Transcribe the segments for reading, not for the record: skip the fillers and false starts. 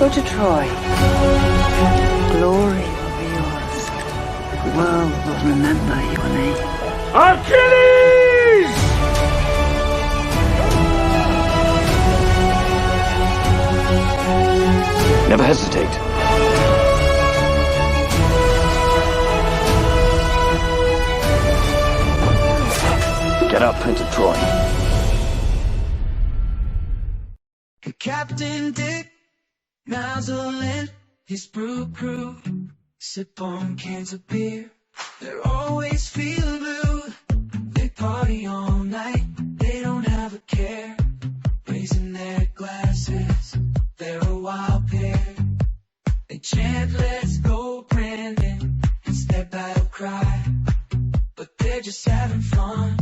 Go to Troy. Glory will be yours. The world will remember your name. Achilles! Never hesitate. Get up, Prince of Troy. Captain Dick, nozzle in his brew crew. Sip on cans of beer. They're always feeling blue. They party all night. They don't have a care. Raising their glasses. They're a wild pair. They chant, let's go, Brandon. It's their battle cry. But they're just having fun.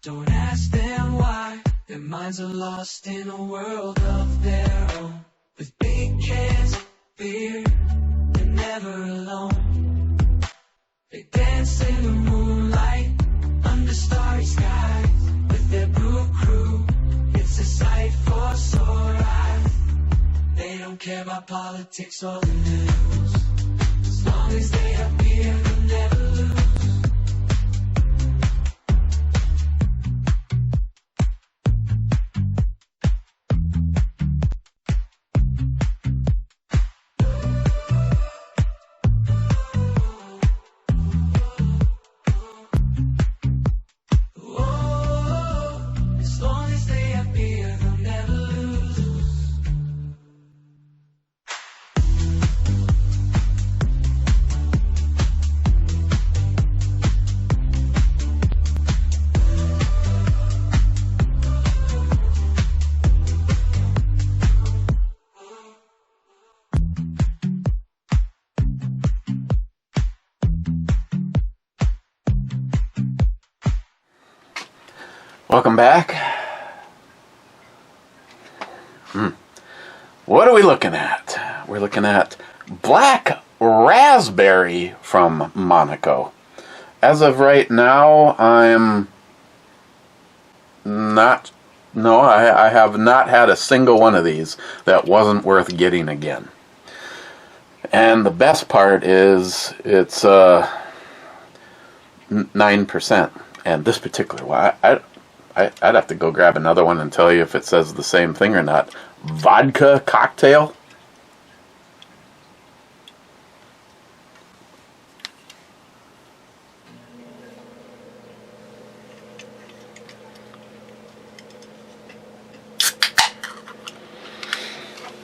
Don't ask them why. Their minds are lost in a world of their own. With big cans of beer, they're never alone. They dance in the moonlight, under starry skies. With their brew crew, it's a sight for sore eyes. They don't care about politics or the news. As long as they have beer, they'll never lose. Welcome back. What are we looking at? We're looking at Black Raspberry from Monaco. As of right now, I have not had a single one of these that wasn't worth getting again. And the best part is it's 9%. And this particular one, I'd have to go grab another one and tell you if it says the same thing or not. Vodka cocktail.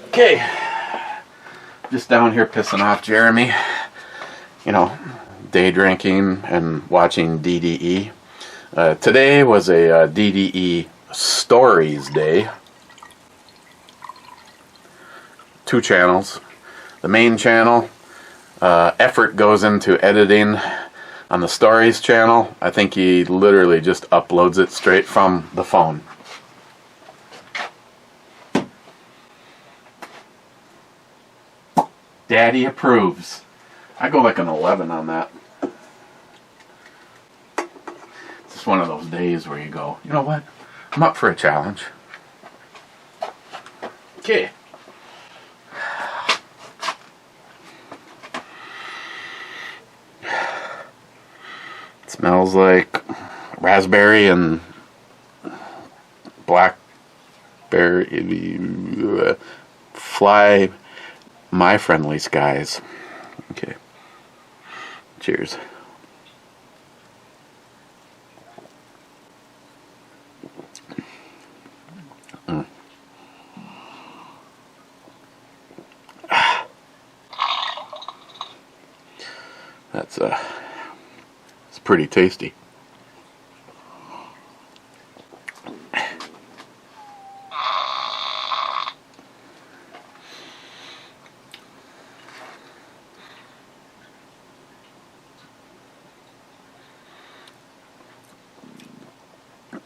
Okay. Just down here pissing off Jeremy. You know, day drinking and watching DDE. Today was a DDE Stories Day. 2 channels. The main channel, effort goes into editing. On the Stories channel, I think he literally just uploads it straight from the phone. Daddy approves. I go like an 11 on that. It's one of those days where you go, you know what? I'm up for a challenge. Okay. It smells like raspberry and blackberry. Fly my friendly skies. Okay. Cheers. It's pretty tasty.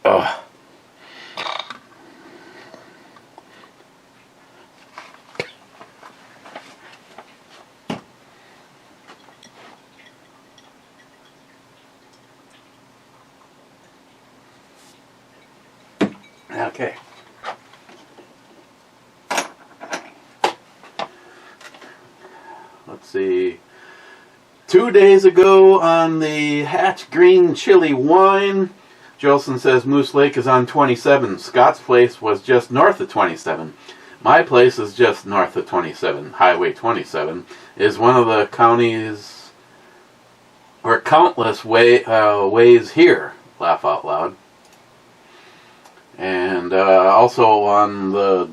Oh. Okay. let's see. 2 days ago on the Hatch Green Chili Wine, Jolson says Moose Lake is on 27. Scott's place was just north of 27. My place is just north of 27. Highway 27 is one of the counties, or countless ways here. Laugh out loud. And also on the...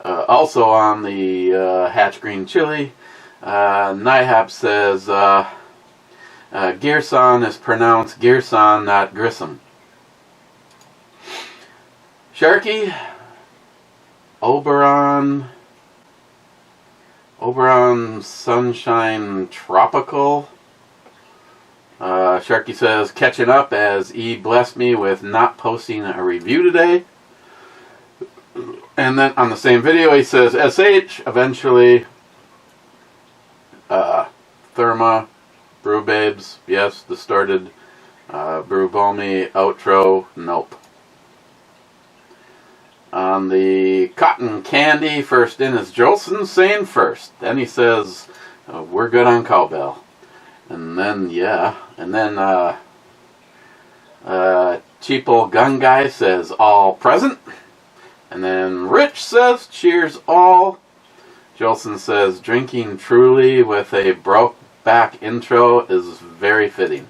also on the Hatch Green Chili, Nihap says Gerson is pronounced Gerson, not Grissom. Sharky, Oberon Sunshine Tropical. Sharky says, catching up as E blessed me with not posting a review today. And then on the same video he says, SH, eventually, Therma, Brew Babes, yes, distorted, Brew Balmy, outro, nope. On the Cotton Candy, first in is Jolson saying first. Then he says, we're good on cowbell. And then, yeah, and then Cheapo Gun Guy says all present. And then Rich says, cheers all. Jolson says, drinking truly with a broke back intro is very fitting.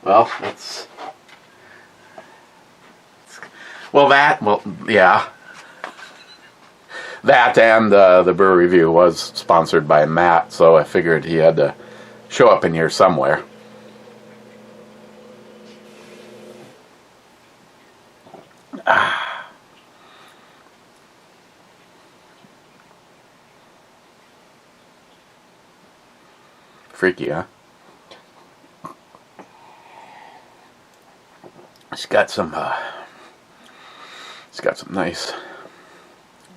Well, that's... yeah. That and the brew review was sponsored by Matt, so I figured he had to show up in here somewhere. Freaky, huh? It's got some nice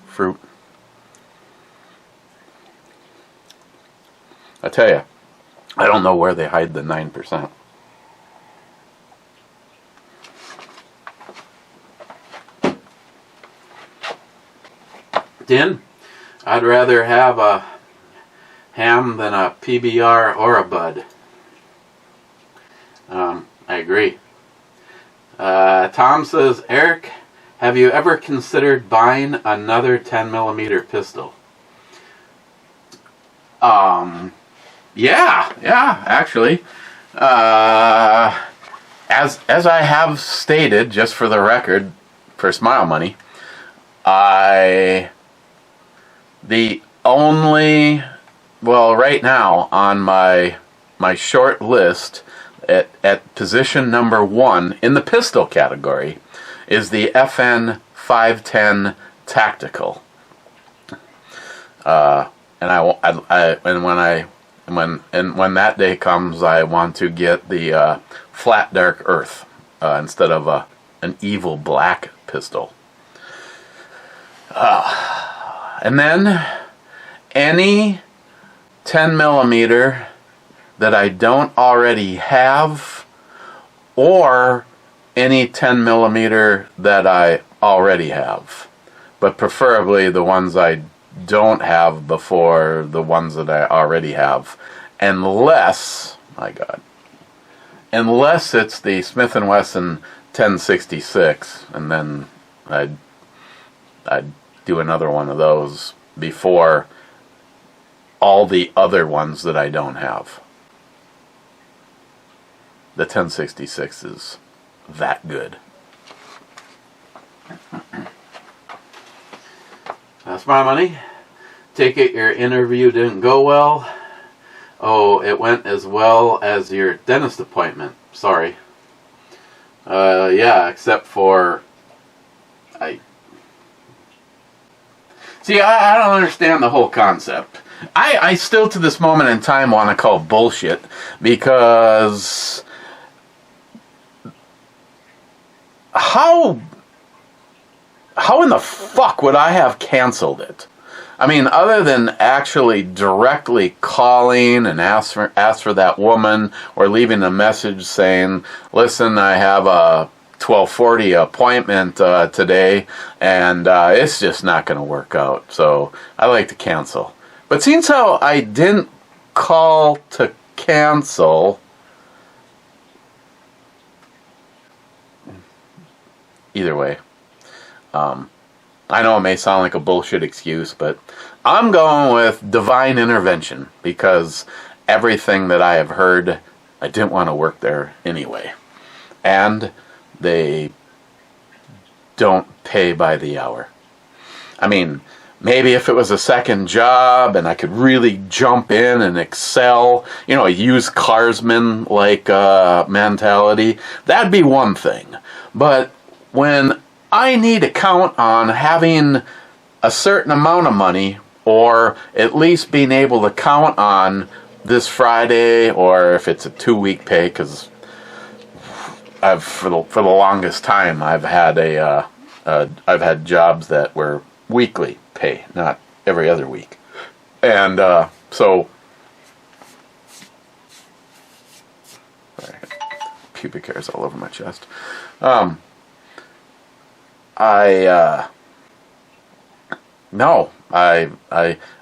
fruit. I tell you, I don't know where they hide the 9%. Din, I'd rather have a ham than a PBR or a bud. I agree. Tom says, Eric, have you ever considered buying another 10mm pistol? Yeah, actually. As I have stated, just for the record, for Smile Money, right now on my short list at position number 1 in the pistol category is the FN 510 Tactical. When that day comes, I want to get the Flat Dark Earth instead of an evil black pistol. And then any 10mm that I don't already have, or any 10mm that I already have, but preferably the ones I don't have before the ones that I already have, unless it's the Smith & Wesson 1066, and then I'd do another one of those before all the other ones that I don't have. The 1066 is that good. That's my money. Take it your interview didn't go well. Oh, it went as well as your dentist appointment. Sorry. Yeah, except for... I don't understand the whole concept. I still to this moment in time want to call bullshit, because how in the fuck would I have canceled it? I mean, other than actually directly calling and ask for that woman, or leaving a message saying, listen, I have 12:40 appointment today, and it's just not going to work out. So I like to cancel. But since how I didn't call to cancel, either way, I know it may sound like a bullshit excuse, but I'm going with divine intervention, because everything that I have heard, I didn't want to work there anyway. And they don't pay by the hour. I mean, maybe if it was a second job and I could really jump in and excel, you know, a used carsman like mentality, that'd be one thing. But when I need to count on having a certain amount of money, or at least being able to count on this Friday, or if it's a 2-week pay, because for the longest time I've had jobs that were weekly pay, not every other week, and so sorry, pubic hairs all over my chest. I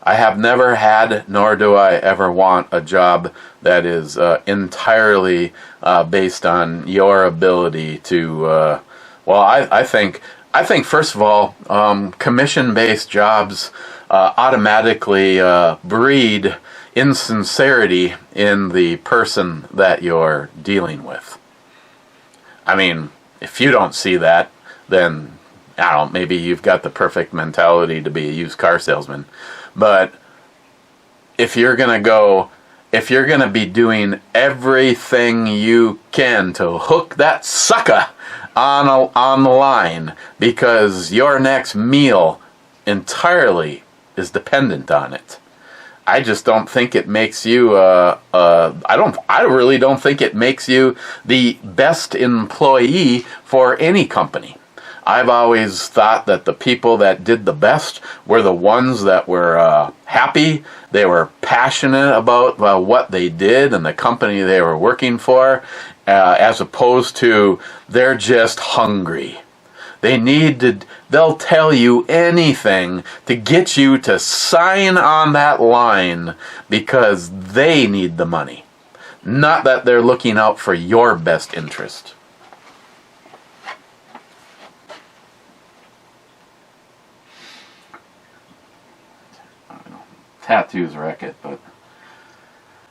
have never had, nor do I ever want, a job that is entirely based on your ability to. I think first of all, commission-based jobs automatically breed insincerity in the person that you're dealing with. I mean, if you don't see that, then I don't know, maybe you've got the perfect mentality to be a used car salesman. But if you're going to be doing everything you can to hook that sucker on the line, because your next meal entirely is dependent on it, I just don't think it makes you I really don't think it makes you the best employee for any company. I've always thought that the people that did the best were the ones that were happy, they were passionate about what they did and the company they were working for, as opposed to they're just hungry. They'll tell you anything to get you to sign on that line because they need the money. Not that they're looking out for your best interest. Tattoos wreck it, but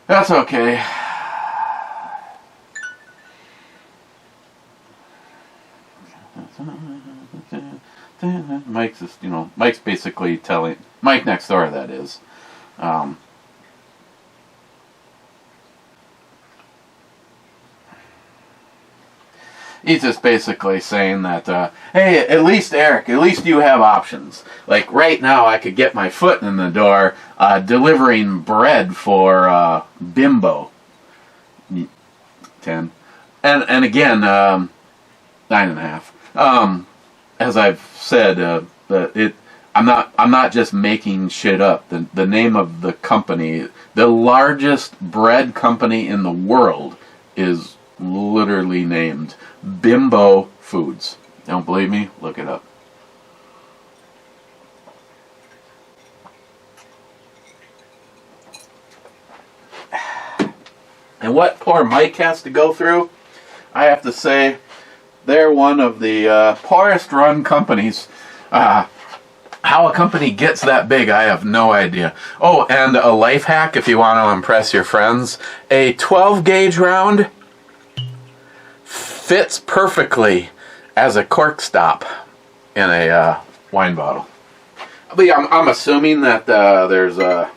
that's okay. Mike's basically telling Mike next door, that is. He's just basically saying that, hey, at least Eric, at least you have options. Like right now, I could get my foot in the door delivering bread for Bimbo. 10, and again, 9.5. As I've said, I'm not just making shit up. The name of the company, the largest bread company in the world, is literally named Bimbo Foods. Don't believe me? Look it up. And what poor Mike has to go through, I have to say, they're one of the poorest run companies. How a company gets that big, I have no idea. Oh, and a life hack if you want to impress your friends. A 12 gauge round fits perfectly as a cork stop in a wine bottle. But yeah, I'm assuming that there's a...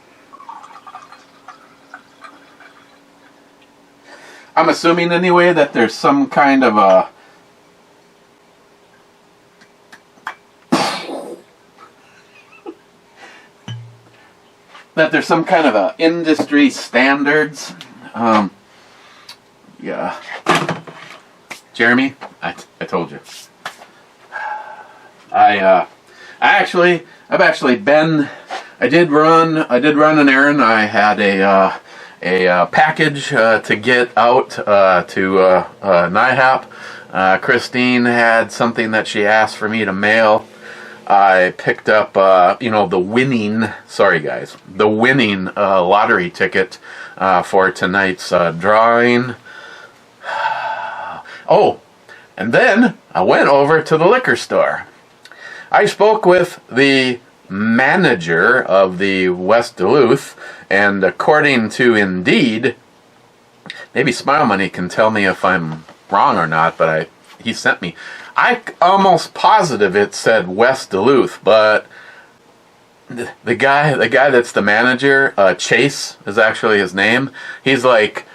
I'm assuming anyway that there's some kind of a... that there's some kind of a industry standards. Yeah. Jeremy, I told you. I did run an errand. I had a package to get out to NIHAP. Christine had something that she asked for me to mail. I picked up, the winning lottery ticket for tonight's drawing. Oh, and then I went over to the liquor store. I spoke with the manager of the West Duluth, and according to Indeed, maybe Smile Money can tell me if I'm wrong or not, but he sent me. I almost positive it said West Duluth, but the guy that's the manager, Chase is actually his name. He's like,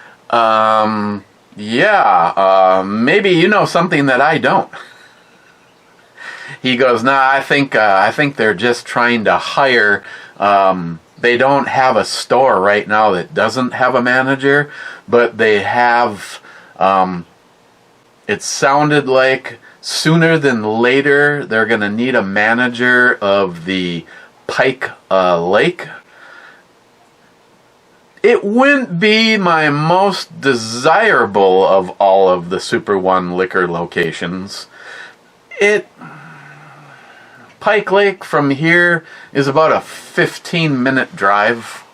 maybe you know something that I don't. He goes, nah, I think they're just trying to hire. They don't have a store right now that doesn't have a manager, but they have. It sounded like sooner than later they're going to need a manager of the Pike Lake. It wouldn't be my most desirable of all of the Super One liquor locations. Pike Lake from here is about a 15-minute drive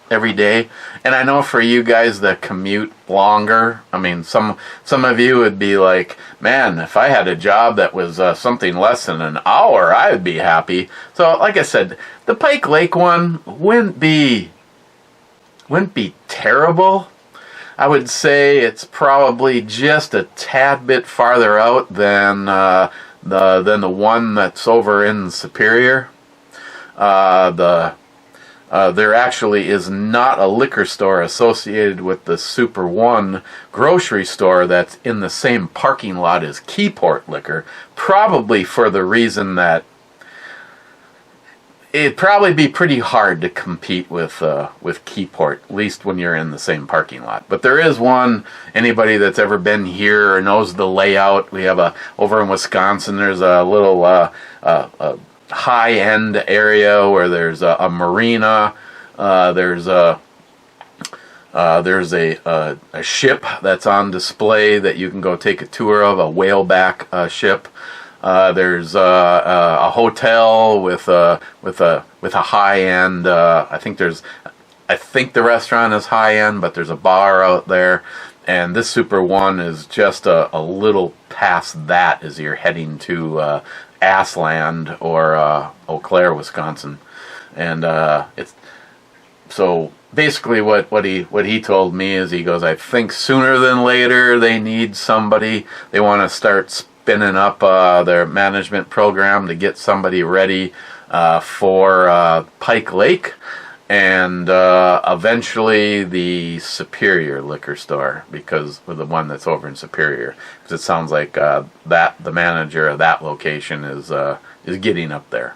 every day. And I know for you guys that commute longer, I mean, some of you would be like, man, if I had a job that was something less than an hour, I would be happy. So, like I said, the Pike Lake one wouldn't be terrible. I would say it's probably just a tad bit farther out than the one that's over in Superior. There actually is not a liquor store associated with the Super One grocery store that's in the same parking lot as Keyport Liquor, probably for the reason that it'd probably be pretty hard to compete with Keyport, at least when you're in the same parking lot. But there is one. Anybody that's ever been here or knows the layout, we have over in Wisconsin, there's a little high-end area where there's a marina. There's a ship that's on display that you can go take a tour of, a whaleback ship. There's a hotel with a high end. I think the restaurant is high end, but there's a bar out there. And this Super One is just a little past that as you're heading to Assland or Eau Claire, Wisconsin. And it's so basically what he told me is, he goes, I think sooner than later they need somebody. They want to start spinning up their management program to get somebody ready for Pike Lake, and eventually the Superior liquor store, because with the one that's over in Superior, because it sounds like that the manager of that location is getting up there.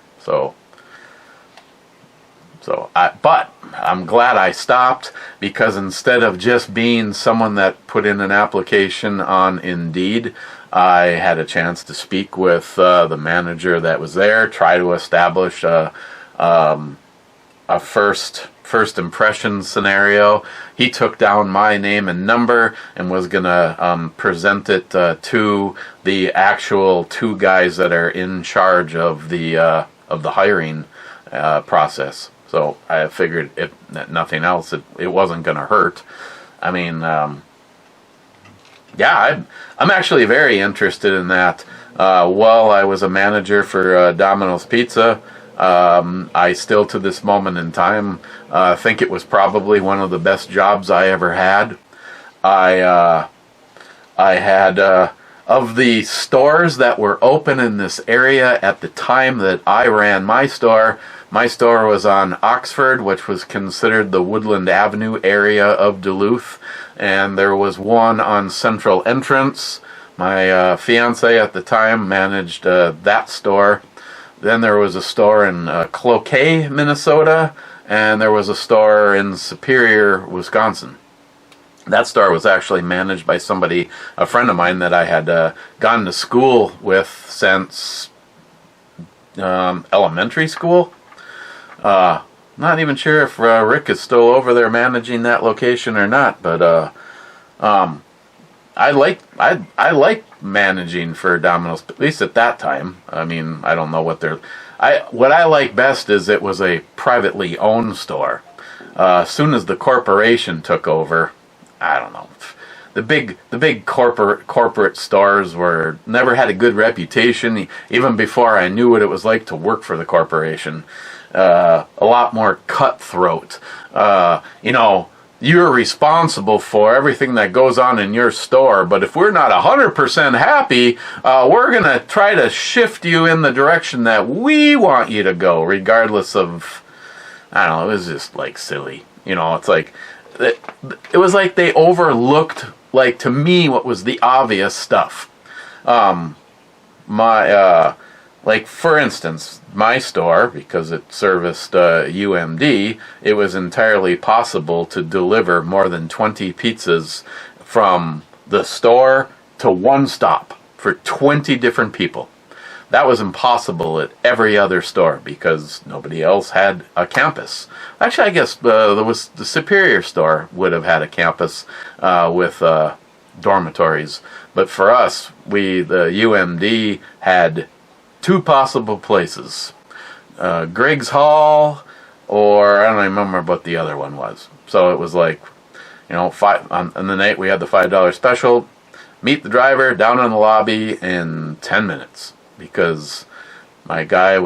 But I'm glad I stopped, because instead of just being someone that put in an application on Indeed, I had a chance to speak with the manager that was there, try to establish a first impression scenario. He took down my name and number and was gonna present it to the actual two guys that are in charge of the hiring process. So I figured, if nothing else, it wasn't going to hurt. I mean, I'm actually very interested in that. While I was a manager for Domino's Pizza, I still, to this moment in time, think it was probably one of the best jobs I ever had. I had, of the stores that were open in this area at the time that I ran my store was on Oxford, which was considered the Woodland Avenue area of Duluth, and there was one on Central Entrance. My fiance at the time managed that store. Then there was a store in Cloquet, Minnesota, and there was a store in Superior, Wisconsin. That store was actually managed by a friend of mine that I had gone to school with since elementary school. Not even sure if Rick is still over there managing that location or not, but I I like managing for Domino's, at least at that time. I mean, I don't know what what I like best is it was a privately owned store. As soon as the corporation took over, I don't know. The big corporate stores never had a good reputation. Even before I knew what it was like to work for the corporation, a lot more cutthroat. You're responsible for everything that goes on in your store, but if we're not 100% happy, we're going to try to shift you in the direction that we want you to go, regardless of, I don't know, it was just like silly. It's like, it was like they overlooked, like, to me, what was the obvious stuff. Like, for instance, my store, because it serviced UMD, it was entirely possible to deliver more than 20 pizzas from the store to one stop for 20 different people. That was impossible at every other store because nobody else had a campus. Actually, I guess the Superior store would have had a campus with dormitories. But for us, the UMD had two possible places. Griggs Hall, or I don't even remember what the other one was. So it was like, on the night we had the $5 special, meet the driver down in the lobby in 10 minutes. Because my guys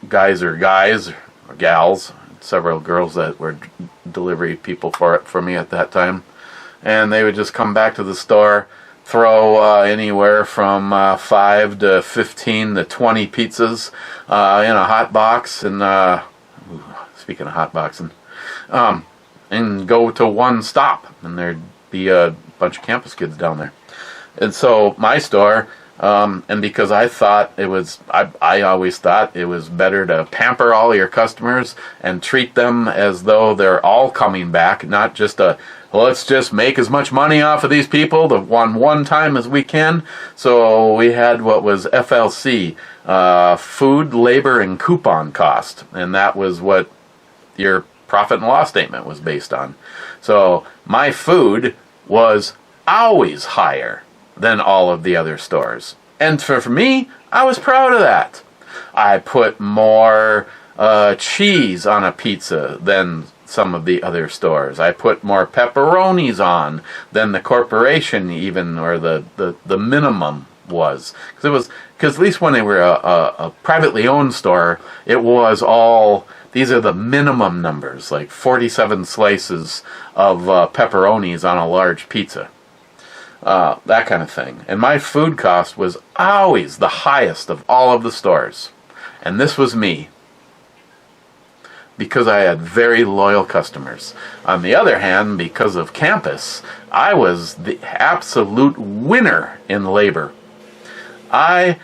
or gals, several girls that were delivery people for me at that time, and they would just come back to the store, throw anywhere from 5 to 15 to 20 pizzas in a hot box, and speaking of hot boxing, and go to one stop, and there'd be a bunch of campus kids down there. And so my store, and because I thought I always thought it was better to pamper all your customers and treat them as though they're all coming back, not just let's just make as much money off of these people the one time as we can. So we had what was FLC, food, labor, and coupon cost, and that was what your profit and loss statement was based on. So my food was always higher than all of the other stores. And for me, I was proud of that. I put more cheese on a pizza than some of the other stores. I put more pepperonis on than the corporation even, or the minimum was. Because at least when they were a privately owned store, it was all, these are the minimum numbers, like 47 slices of pepperonis on a large pizza. That kind of thing. And my food cost was always the highest of all of the stores. And this was me, because I had very loyal customers. On the other hand, because of campus, I was the absolute winner in labor. I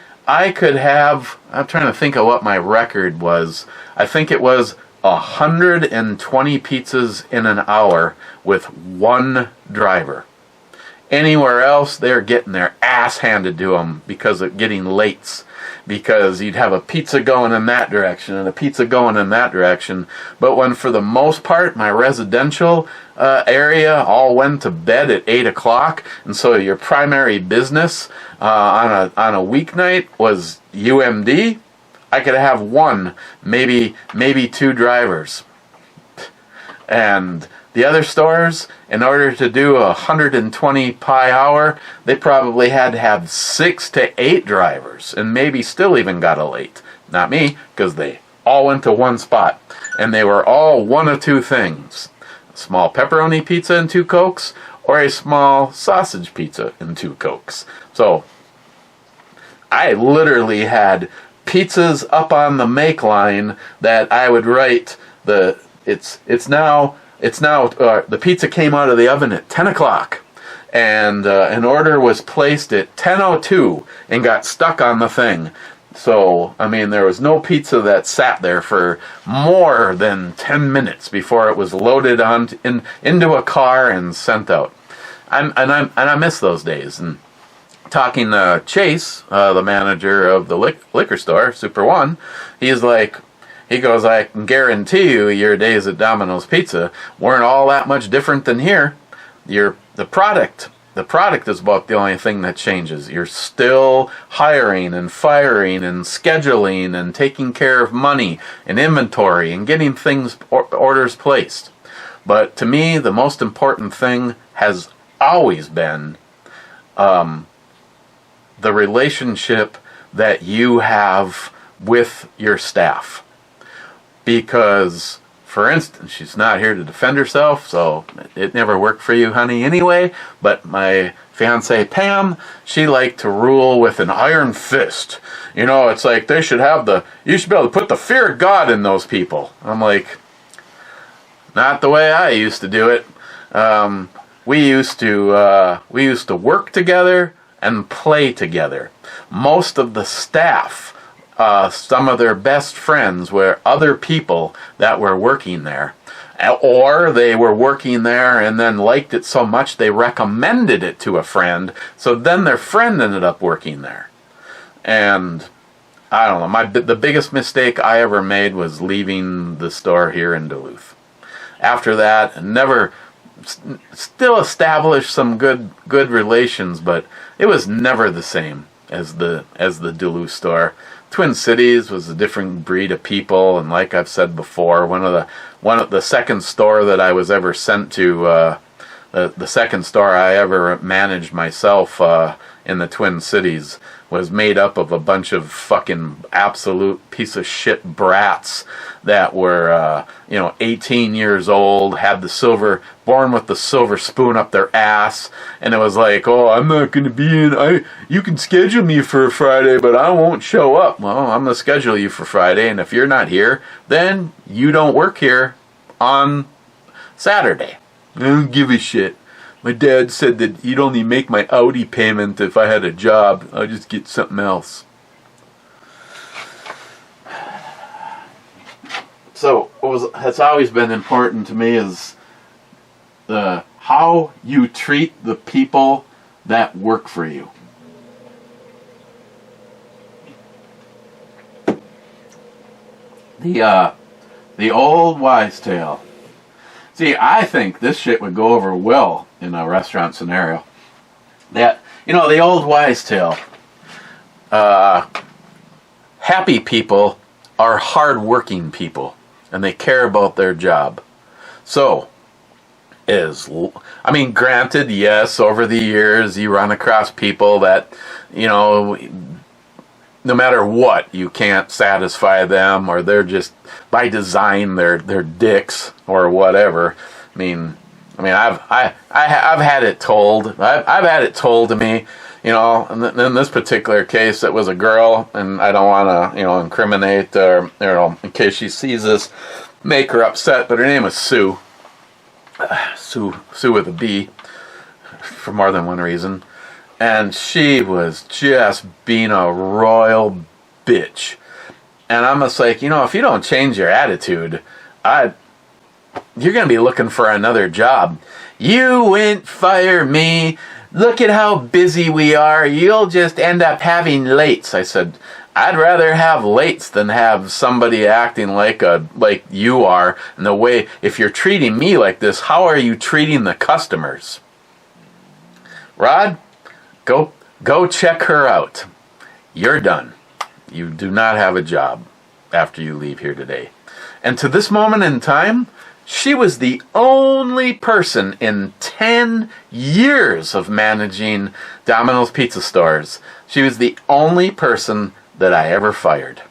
could have, I'm trying to think of what my record was. I think it was 120 pizzas in an hour with one driver. Anywhere else, they're getting their ass handed to them because of getting lates. Because you'd have a pizza going in that direction and a pizza going in that direction. But when, for the most part, my residential area all went to bed at 8 o'clock, and so your primary business on a weeknight was UMD, I could have one, maybe two drivers. And the other stores, in order to do 120 pie hour, they probably had to have 6 to 8 drivers, and maybe still even got a late. Not me, because they all went to one spot, and they were all one of two things: a small pepperoni pizza and 2 Cokes, or a small sausage pizza and 2 Cokes. So I literally had pizzas up on the make line that I would write the pizza came out of the oven at 10 o'clock, and an order was placed at 10:02 and got stuck on the thing. So, I mean, there was no pizza that sat there for more than 10 minutes before it was loaded into a car and sent out. I miss those days. And talking to Chase, the manager of the liquor store, Super One, he goes, I can guarantee you your days at Domino's Pizza weren't all that much different than here. Your the product is about the only thing that changes. You're still hiring and firing and scheduling and taking care of money and inventory and getting things, orders placed. But to me, the most important thing has always been the relationship that you have with your staff. Because, for instance, she's not here to defend herself, so it never worked for you, honey, anyway. But my fiance Pam, she liked to rule with an iron fist. You know, it's like you should be able to put the fear of God in those people. I'm like, not the way I used to do it. We used to work together and play together. Most of the staff, some of their best friends were other people that were working there. Or they were working there and then liked it so much they recommended it to a friend, so then their friend ended up working there. And I don't know, the biggest mistake I ever made was leaving the store here in Duluth. After that, still established some good relations, but it was never the same as the Duluth store. Twin Cities was a different breed of people, and like I've said before, one of the second store that I was ever sent to, the second store I ever managed myself in the Twin Cities was made up of a bunch of fucking absolute piece of shit brats that were 18 years old, had born with the silver spoon up their ass, and it was like, oh, I'm not going to be in, you can schedule me for Friday, but I won't show up. Well, I'm going to schedule you for Friday, and if you're not here, then you don't work here on Saturday. I don't give a shit. My dad said that he'd only make my Audi payment if I had a job. I'll just get something else. So what's always been important to me is how you treat the people that work for you. The old wives' tale. See, I think this shit would go over well in a restaurant scenario. The old wives' tale. Happy people are hard-working people, and they care about their job. So, granted, yes, over the years you run across people that, no matter what, you can't satisfy them, or they're just, by design, they're dicks, or whatever. I've had it told. I've had it told to me, in this particular case, it was a girl, and I don't want to, incriminate, or, in case she sees this, make her upset, but her name was Sue. Sue with a B, for more than one reason. And she was just being a royal bitch. And I'm just like, if you don't change your attitude, you're going to be looking for another job. You won't fire me. Look at how busy we are. You'll just end up having lates. I said, I'd rather have lates than have somebody acting like you are. And the way, if you're treating me like this, how are you treating the customers? Rod, go check her out. You're done. You do not have a job after you leave here today. And to this moment in time, she was the only person in 10 years of managing Domino's Pizza stores. She was the only person that I ever fired.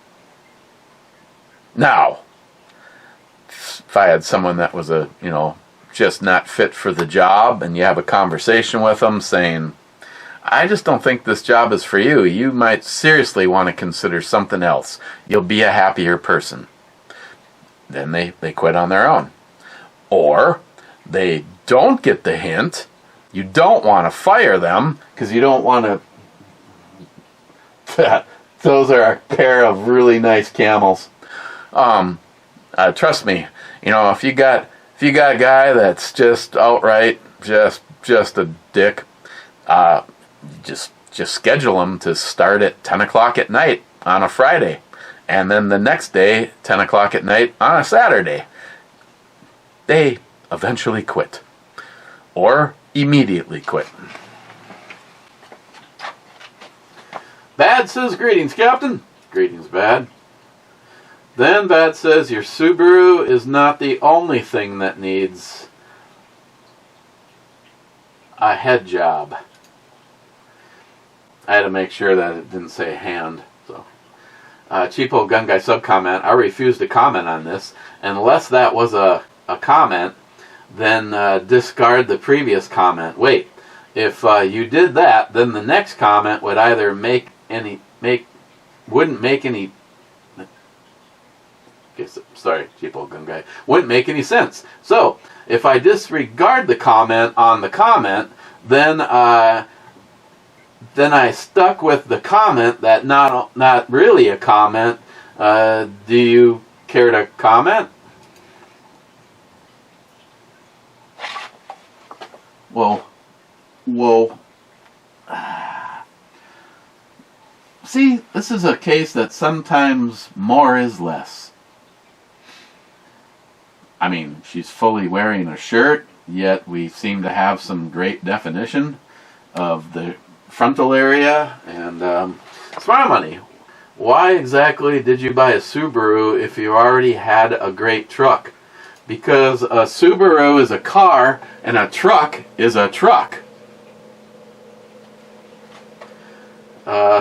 Now, if I had someone that was just not fit for the job, and you have a conversation with them saying, I just don't think this job is for you. You might seriously want to consider something else. You'll be a happier person. Then they quit on their own. Or they don't get the hint. You don't want to fire them because you don't want to... Those are a pair of really nice camels. Trust me, if you got a guy that's just outright just a dick, just schedule him to start at 10 o'clock at night on a Friday, and then the next day 10 o'clock at night on a Saturday. They eventually quit. Or immediately quit. Bad says, greetings, Captain. Greetings, Bad. Then Bad says, your Subaru is not the only thing that needs a head job. I had to make sure that it didn't say hand. So, Cheapo Gun Guy sub-comment, I refuse to comment on this. Unless that was a comment, then discard the previous comment. Wait, if you did that, then the next comment would either wouldn't make any Cheapo Gun Guy, wouldn't make any sense. So, if I disregard the comment on the comment, then I stuck with the comment that not really a comment. Do you care to comment? Whoa. See, this is a case that sometimes more is less. I mean, she's fully wearing a shirt, yet we seem to have some great definition of the frontal area. And Smile Money, why exactly did you buy a Subaru if you already had a great truck? Because a Subaru is a car and a truck is a truck.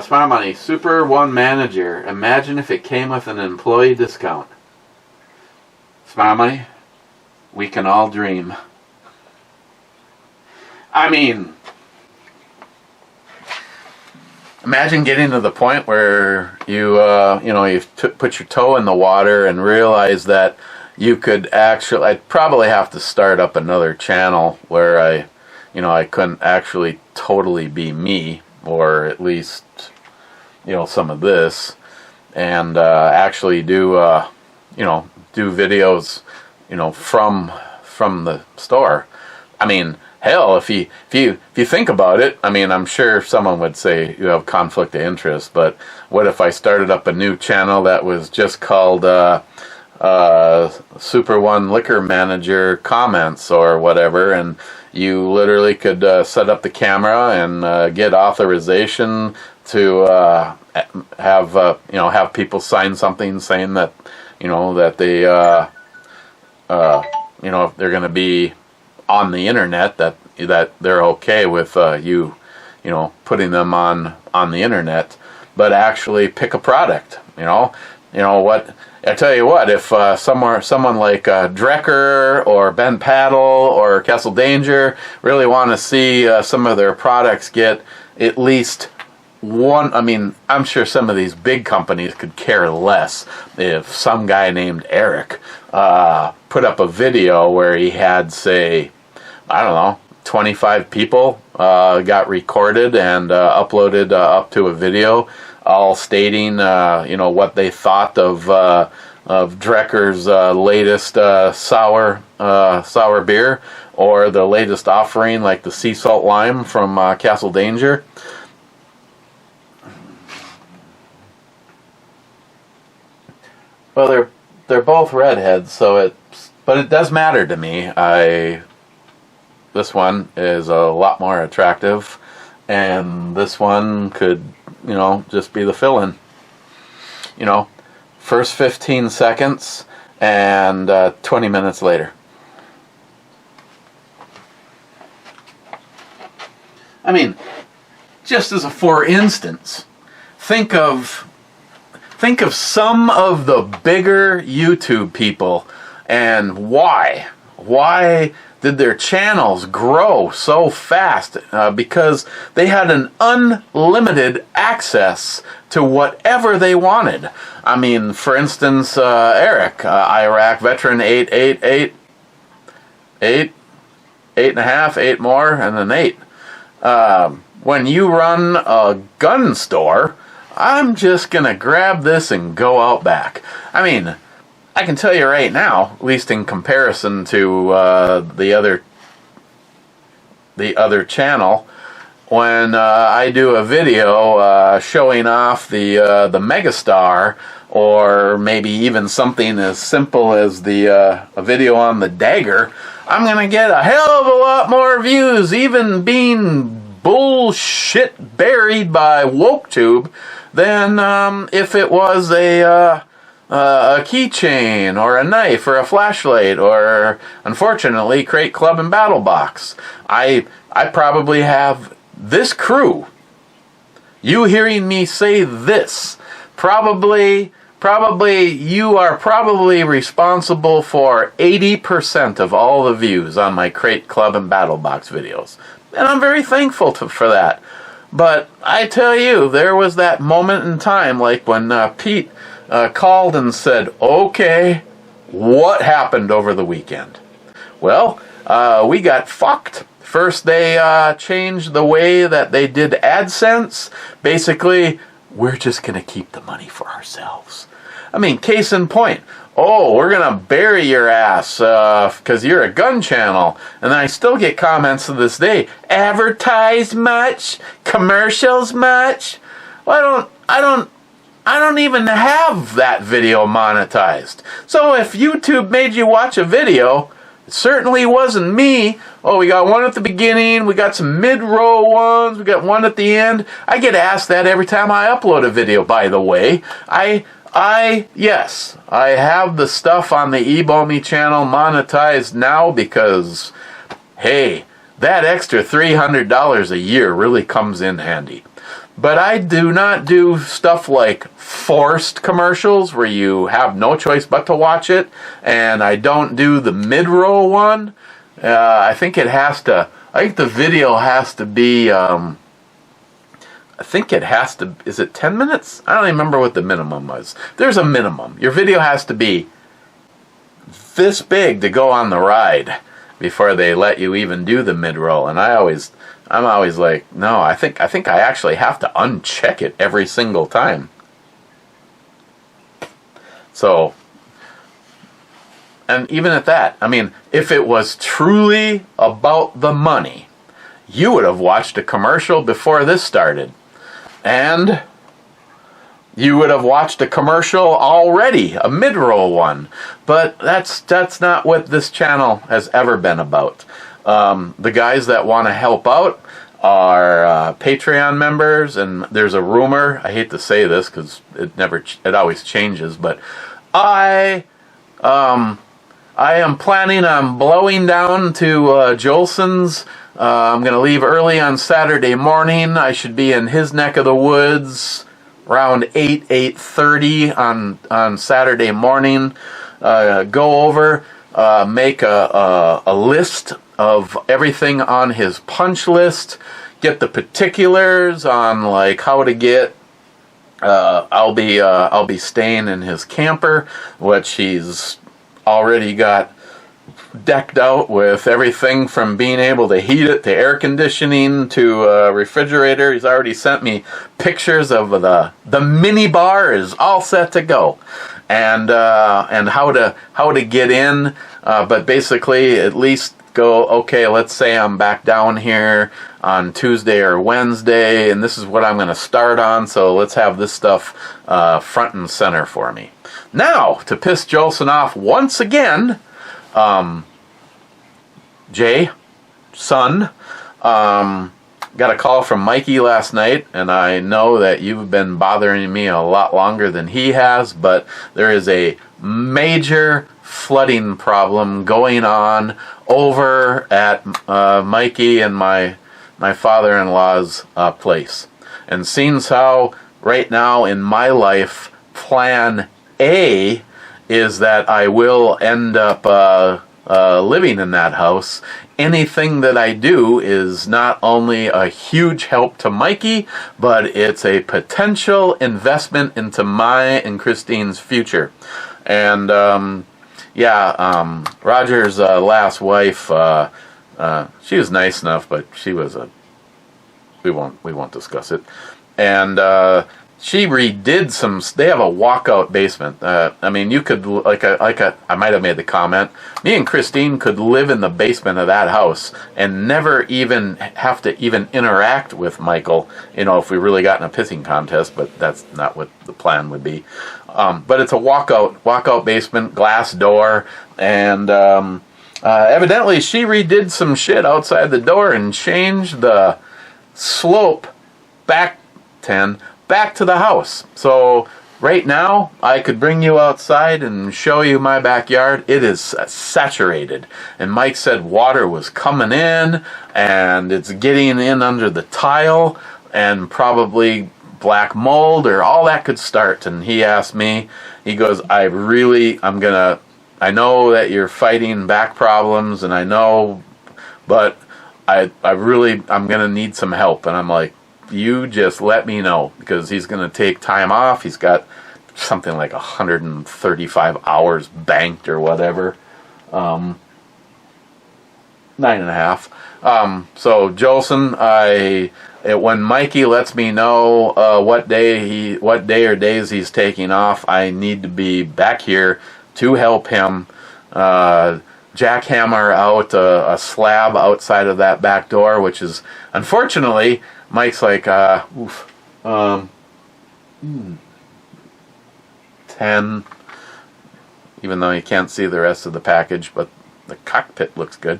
Smile Money, Super One Manager. Imagine if it came with an employee discount. Smile Money, we can all dream. I mean, imagine getting to the point where you put your toe in the water and realize that you could actually, I'd probably have to start up another channel where I couldn't actually totally be me, or at least, some of this, and actually do videos, from the store. I mean, hell, if you think about it, I mean, I'm sure someone would say you have conflict of interest, but what if I started up a new channel that was just called Super One Liquor Manager Comments or whatever, and you literally could set up the camera and get authorization to have people sign something saying that that they if they're going to be on the internet, that they're okay with you putting them on the internet, but actually pick a product. What I tell you what, if someone like Drecker or Ben Paddle or Castle Danger really want to see some of their products get at least one, I mean, I'm sure some of these big companies could care less if some guy named Eric put up a video where he had, say, I don't know, 25 people got recorded and uploaded up to a video, all stating, what they thought of Drecker's latest sour beer, or the latest offering, like the sea salt lime from Castle Danger. Well, they're both redheads, but it does matter to me. This one is a lot more attractive, and this one could, just be the fill-in. First 15 seconds and 20 minutes later. I mean, just as a for instance, think of some of the bigger YouTube people and why did their channels grow so fast? Because they had an unlimited access to whatever they wanted. I mean, for instance, Eric, Iraq veteran, 8, 8.5, 8 more, and then 8. When you run a gun store, I'm just going to grab this and go out back. I mean, I can tell you right now, at least in comparison to the other channel, when I do a video showing off the Megastar, or maybe even something as simple as a video on the Dagger, I'm going to get a hell of a lot more views, even being bullshit buried by WokeTube, than if it was a keychain or a knife or a flashlight or, unfortunately, Crate Club and Battle Box. I probably have this crew. You hearing me say this, probably you are probably responsible for 80% of all the views on my Crate Club and Battle Box videos. And I'm very thankful for that. But I tell you, there was that moment in time, like when Pete called and said, okay, what happened over the weekend? Well, we got fucked. First, they changed the way that they did AdSense. Basically, we're just going to keep the money for ourselves. I mean, case in point. Oh, we're going to bury your ass because you're a gun channel. And then I still get comments to this day. Advertise much? Commercials much? Well, I don't even have that video monetized. So if YouTube made you watch a video, it certainly wasn't me. Oh, we got one at the beginning, we got some mid-row ones, we got one at the end. I get asked that every time I upload a video, by the way. Yes, I have the stuff on the eBomi channel monetized now because, hey, that extra $300 a year really comes in handy. But I do not do stuff like forced commercials where you have no choice but to watch it. And I don't do the mid-roll one. I think the video has to be, is it 10 minutes? I don't even remember what the minimum was. There's a minimum. Your video has to be this big to go on the ride before they let you even do the mid-roll. And I'm always like, no, I think I actually have to uncheck it every single time. So, and even at that, I mean, if it was truly about the money, you would have watched a commercial before this started. And you would have watched a commercial already, a mid-roll one. But that's not what this channel has ever been about. The guys that want to help out are Patreon members, and there's a rumor, I hate to say this because it always changes, but I am planning on blowing down to Jolson's. I'm going to leave early on Saturday morning. I should be in his neck of the woods around 8:30 on Saturday morning. Go over, make a list of everything on his punch list, get the particulars on like how to get. I'll be staying in his camper, which he's already got decked out with everything from being able to heat it to air conditioning to refrigerator. He's already sent me pictures of the mini bar is all set to go, and how to get in. But basically, at least go, okay, let's say I'm back down here on Tuesday or Wednesday, and this is what I'm going to start on, so let's have this stuff front and center for me. Now, to piss Jolson off once again, Jay, son, got a call from Mikey last night, and I know that you've been bothering me a lot longer than he has, but there is a major flooding problem going on over at Mikey and my father-in-law's place. And seeing how right now in my life, plan A is that I will end up living in that house. Anything that I do is not only a huge help to Mikey, but it's a potential investment into my and Christine's future. And Roger's last wife, she was nice enough, but she was we won't discuss it. And she redid they have a walkout basement. I mean, you could, I might have made the comment, me and Christine could live in the basement of that house and never even have to even interact with Michael, if we really got in a pissing contest, but that's not what the plan would be. But it's a walkout basement, glass door, and Evidently, she redid some shit outside the door and changed the slope back to the house. So right now, I could bring you outside and show you my backyard. It is saturated. And Mike said water was coming in, and it's getting in under the tile, and probably black mold or all that could start. And he asked me, he goes, I know that you're fighting back problems, and I know, but I'm going to need some help. And I'm like, you just let me know, because he's going to take time off. He's got something like 135 hours banked or whatever. 9.5. So Jolson, when Mikey lets me know what day or days he's taking off, I need to be back here to help him jackhammer out a slab outside of that back door, which is, unfortunately, Mike's like, 10, even though you can't see the rest of the package, but the cockpit looks good.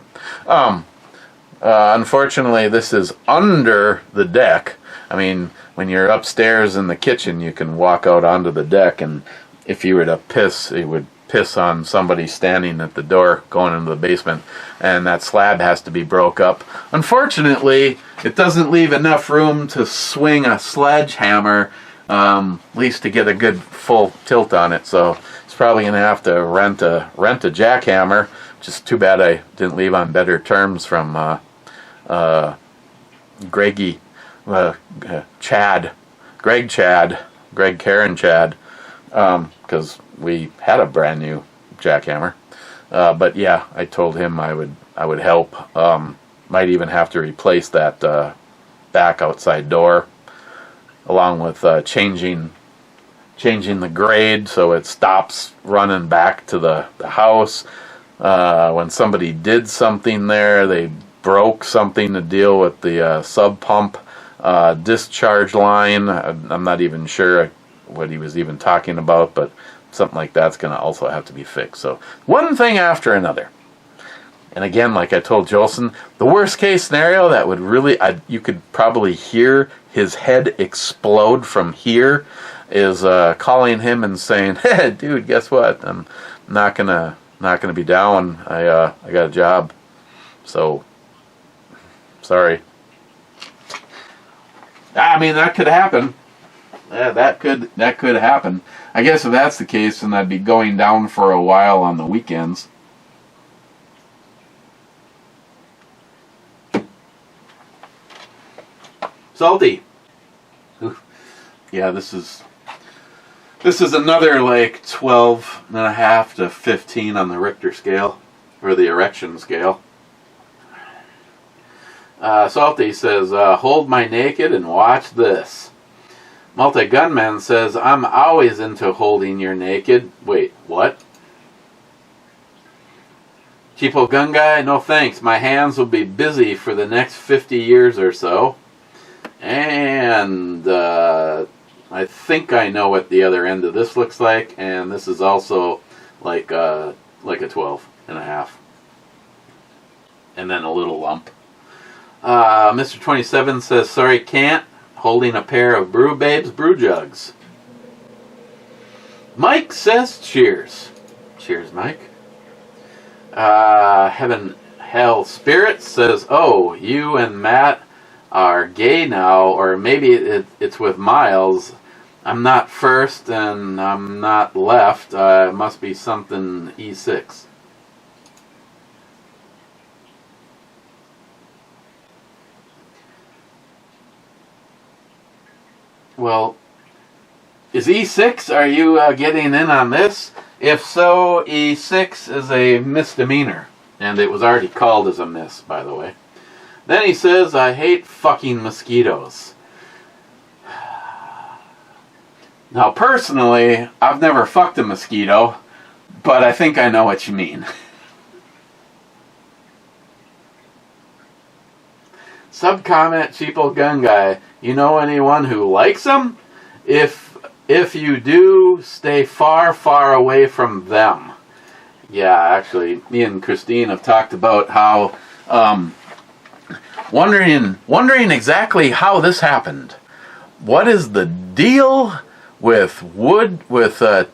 Unfortunately, this is under the deck. I mean, when you're upstairs in the kitchen, you can walk out onto the deck, and if you were to piss, it would piss on somebody standing at the door going into the basement, and that slab has to be broke up. Unfortunately, it doesn't leave enough room to swing a sledgehammer, at least to get a good full tilt on it. So it's probably going to have to rent a jackhammer. Just too bad I didn't leave on better terms from Greg Karen Chad, because we had a brand new jackhammer. But yeah, I told him I would help. Might even have to replace that back outside door, along with changing the grade so it stops running back to the house. When somebody did something there, they broke something to deal with the sub pump discharge line. I'm not even sure what he was even talking about, but something like that's going to also have to be fixed. So one thing after another. And again, like I told Jolson, the worst case scenario that would really, you could probably hear his head explode from here, is calling him and saying, "Hey, dude, guess what? I'm not gonna be down. I got a job. So sorry." I mean, that could happen. Yeah, that could happen. I guess if that's the case, then I'd be going down for a while on the weekends. Salty. Yeah, this is another like 12.5 to 15 on the Richter scale, or the erection scale. Salty says, hold my naked and watch this. Multi-Gunman says, I'm always into holding your naked. Wait, what? Cheapo Gun Guy, no thanks. My hands will be busy for the next 50 years or so. And I think I know what the other end of this looks like, and this is also like a 12.5. And then a little lump. Mr. 27 says, sorry, can't. Holding a pair of Brew Babes brew jugs. Mike says cheers. Cheers, Mike. Heaven Hell Spirit says, oh, you and Matt are gay now, or maybe it's with Miles. I'm not first and I'm not left. It must be something E6. Well, is E6, are you getting in on this? If so, E6 is a misdemeanor, and it was already called as a miss, by the way. Then he says, I hate fucking mosquitoes. Now, personally, I've never fucked a mosquito, but I think I know what you mean. Sub-comment, Cheapo Gun Guy. You know anyone who likes them? If you do, stay far, far away from them. Yeah, actually, me and Christine have talked about how wondering exactly how this happened. What is the deal with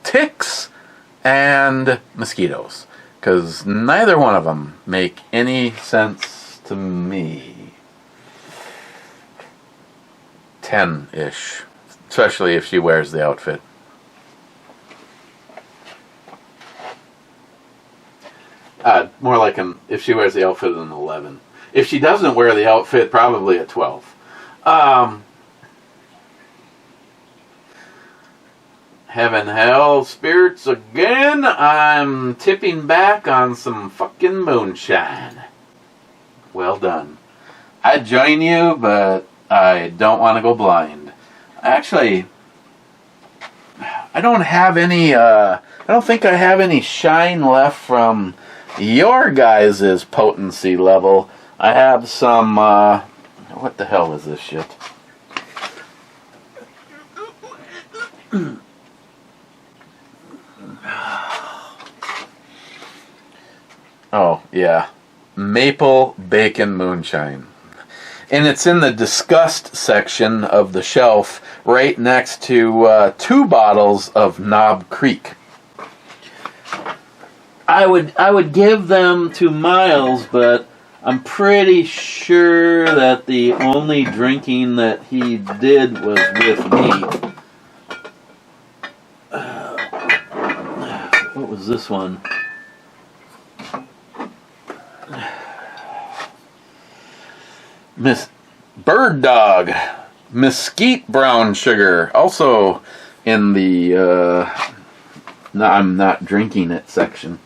ticks and mosquitoes? Because neither one of them make any sense to me. 10-ish, especially if she wears the outfit. More like if she wears the outfit, an 11. If she doesn't wear the outfit, probably a 12. Heaven, hell, spirits again. I'm tipping back on some fucking moonshine. Well done. I'd join you, but I don't want to go blind. Actually, I don't have any, I don't think I have any shine left from your guys' potency level. I have some, what the hell is this shit? Oh, yeah. Maple Bacon Moonshine. And it's in the disgust section of the shelf right next to 2 bottles of Knob Creek. I would give them to Miles, but I'm pretty sure that the only drinking that he did was with me. What was this one? Miss Bird Dog Mesquite Brown Sugar, also in the no, I'm not drinking it section.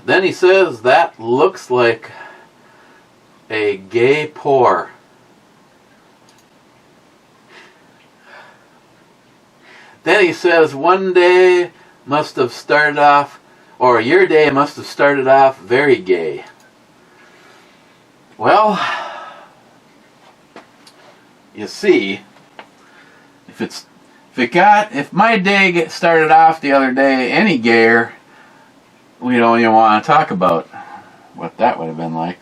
Then he says that looks like a gay pour. Then he says one day must have started off, or your day must have started off very gay. Well, you see, if my day started off the other day any gayer, we don't even want to talk about what that would have been like.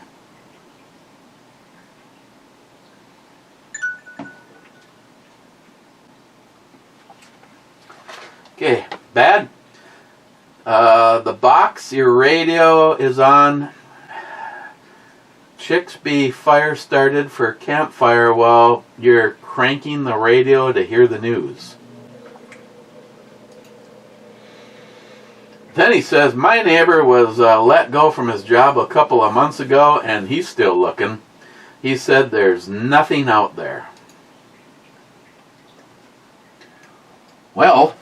Okay, bad. The box, your radio is on. Chicks be fire started for campfire while you're cranking the radio to hear the news. Then he says, my neighbor was let go from his job a couple of months ago and he's still looking. He said there's nothing out there. Well,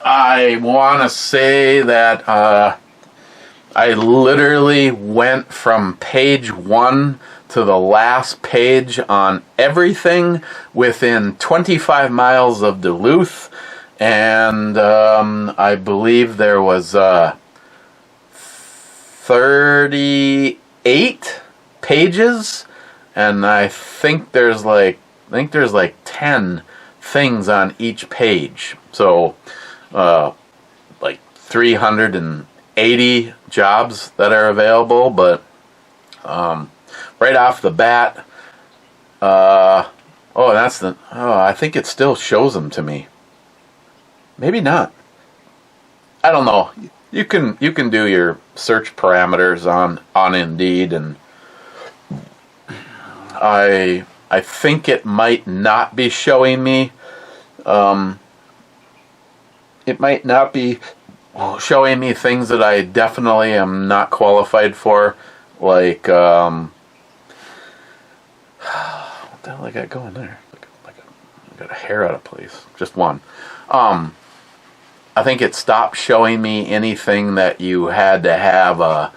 I want to say that I literally went from page 1 to the last page on everything within 25 miles of Duluth, and I believe there was 38 pages, and I think there's like 10 things on each page. So like 380 jobs that are available, but right off the bat, I think it still shows them to me. Maybe not. I don't know. You can do your search parameters on Indeed, and I think it might not be showing me. It might not be showing me things that I definitely am not qualified for, like what the hell I got going there? I got a hair out of place. Just one. I think it stopped showing me anything that you had to have a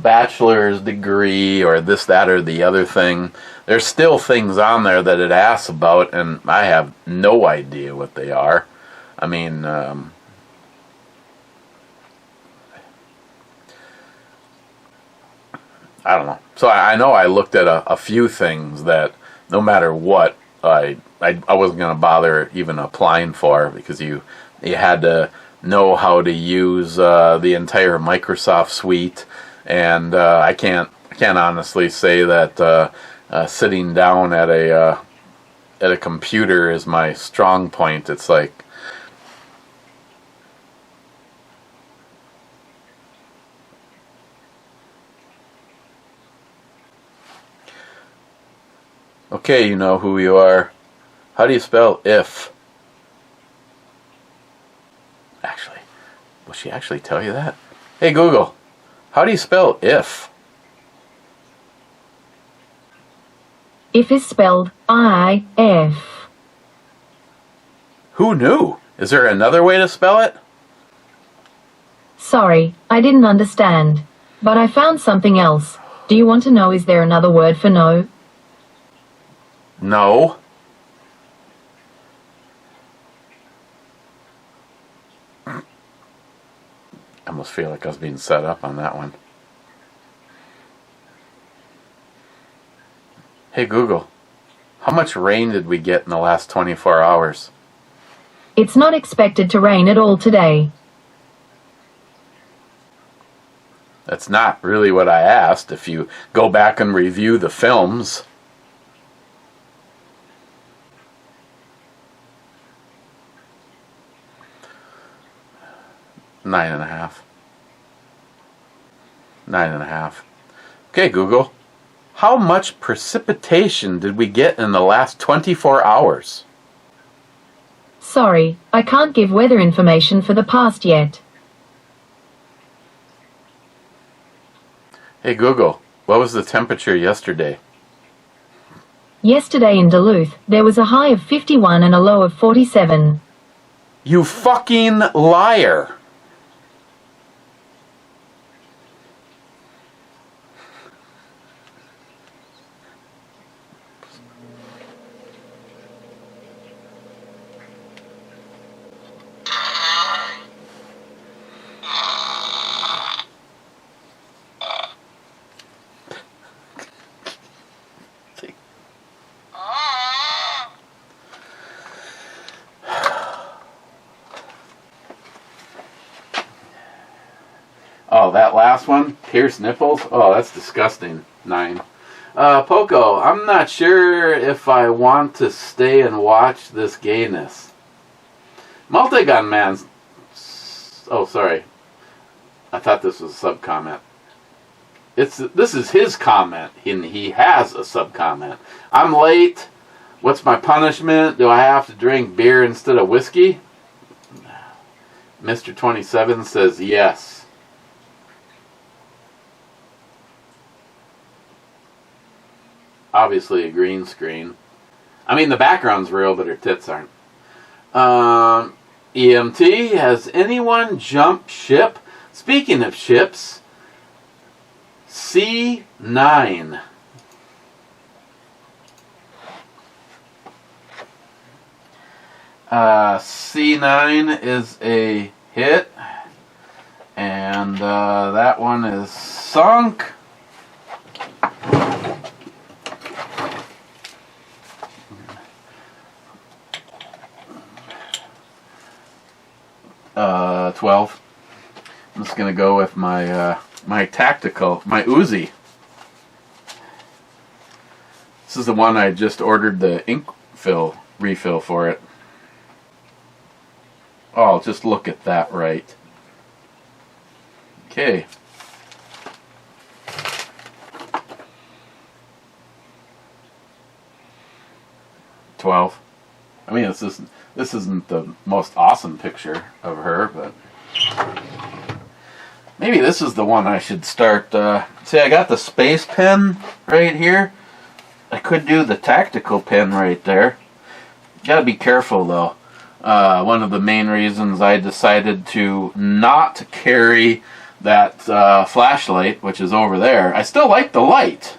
bachelor's degree or this, that, or the other thing. There's still things on there that it asks about, and I have no idea what they are. I mean, I don't know. So I know I looked at a few things that no matter what, I wasn't going to bother even applying for, because you had to know how to use the entire Microsoft suite, and I can't honestly say that sitting down at a computer is my strong point. It's like, okay, you know who you are. How do you spell if? Actually, will she actually tell you that? Hey Google, how do you spell if? If is spelled I-F. Who knew? Is there another way to spell it? Sorry, I didn't understand. But I found something else. Do you want to know, is there another word for no? No. I almost feel like I was being set up on that one. Hey Google, how much rain did we get in the last 24 hours? It's not expected to rain at all today. That's not really what I asked. If you go back and review the films. Nine and a half. Okay, Google. How much precipitation did we get in the last 24 hours? Sorry, I can't give weather information for the past yet. Hey Google, what was the temperature yesterday? Yesterday in Duluth, there was a high of 51 and a low of 47. You fucking liar! Oh, that last one? Pierced nipples? Oh, that's disgusting. 9. Poco, I'm not sure if I want to stay and watch this gayness. Multigun Man's... Oh, sorry. I thought this was a sub-comment. This is his comment, and he has a sub-comment. I'm late. What's my punishment? Do I have to drink beer instead of whiskey? Mr. 27 says yes. Obviously a green screen. I mean, the background's real, but her tits aren't. EMT, has anyone jumped ship? Speaking of ships, C9. C9 is a hit, and that one is sunk. Uh, 12. I'm just gonna go with my my tactical, my Uzi. This is the one I just ordered the ink refill for it. Oh, just look at that, right? Okay. $12. I mean, this isn't the most awesome picture of her, but maybe this is the one I should start. See, I got the space pen right here. I could do the tactical pen right there. Gotta be careful though. One of the main reasons I decided to not carry that flashlight, which is over there. I still like the light.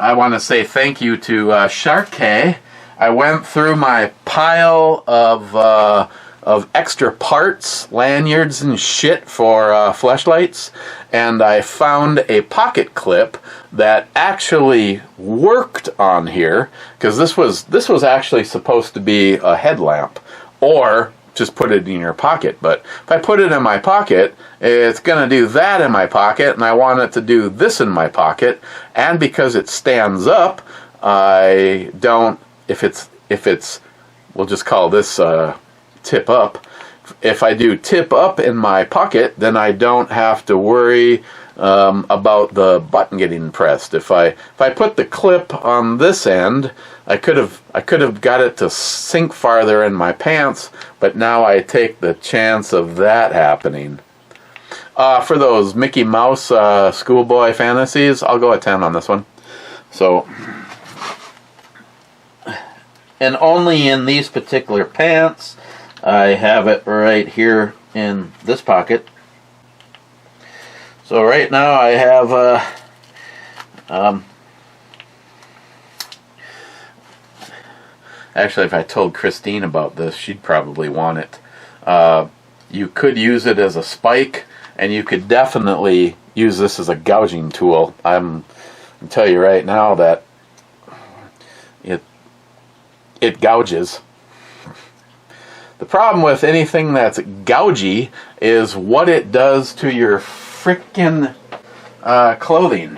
I want to say thank you to Sharkey. I went through my pile of of extra parts, lanyards and shit for flashlights, and I found a pocket clip that actually worked on here, because this was actually supposed to be a headlamp, or just put it in your pocket. But if I put it in my pocket, it's going to do that in my pocket, and I want it to do this in my pocket. And because it stands up, I don't, if it's, we'll just call this tip up. If I do tip up in my pocket, then I don't have to worry about the button getting pressed. If I put the clip on this end, I could have got it to sink farther in my pants, but now I take the chance of that happening. For those Mickey Mouse schoolboy fantasies, I'll go a 10 on this one. So, and only in these particular pants, I have it right here in this pocket. So right now I have actually, if I told Christine about this, she'd probably want it. You could use it as a spike, and you could definitely use this as a gouging tool. I'm tell you right now that it gouges. The problem with anything that's gougy is what it does to your frickin' clothing.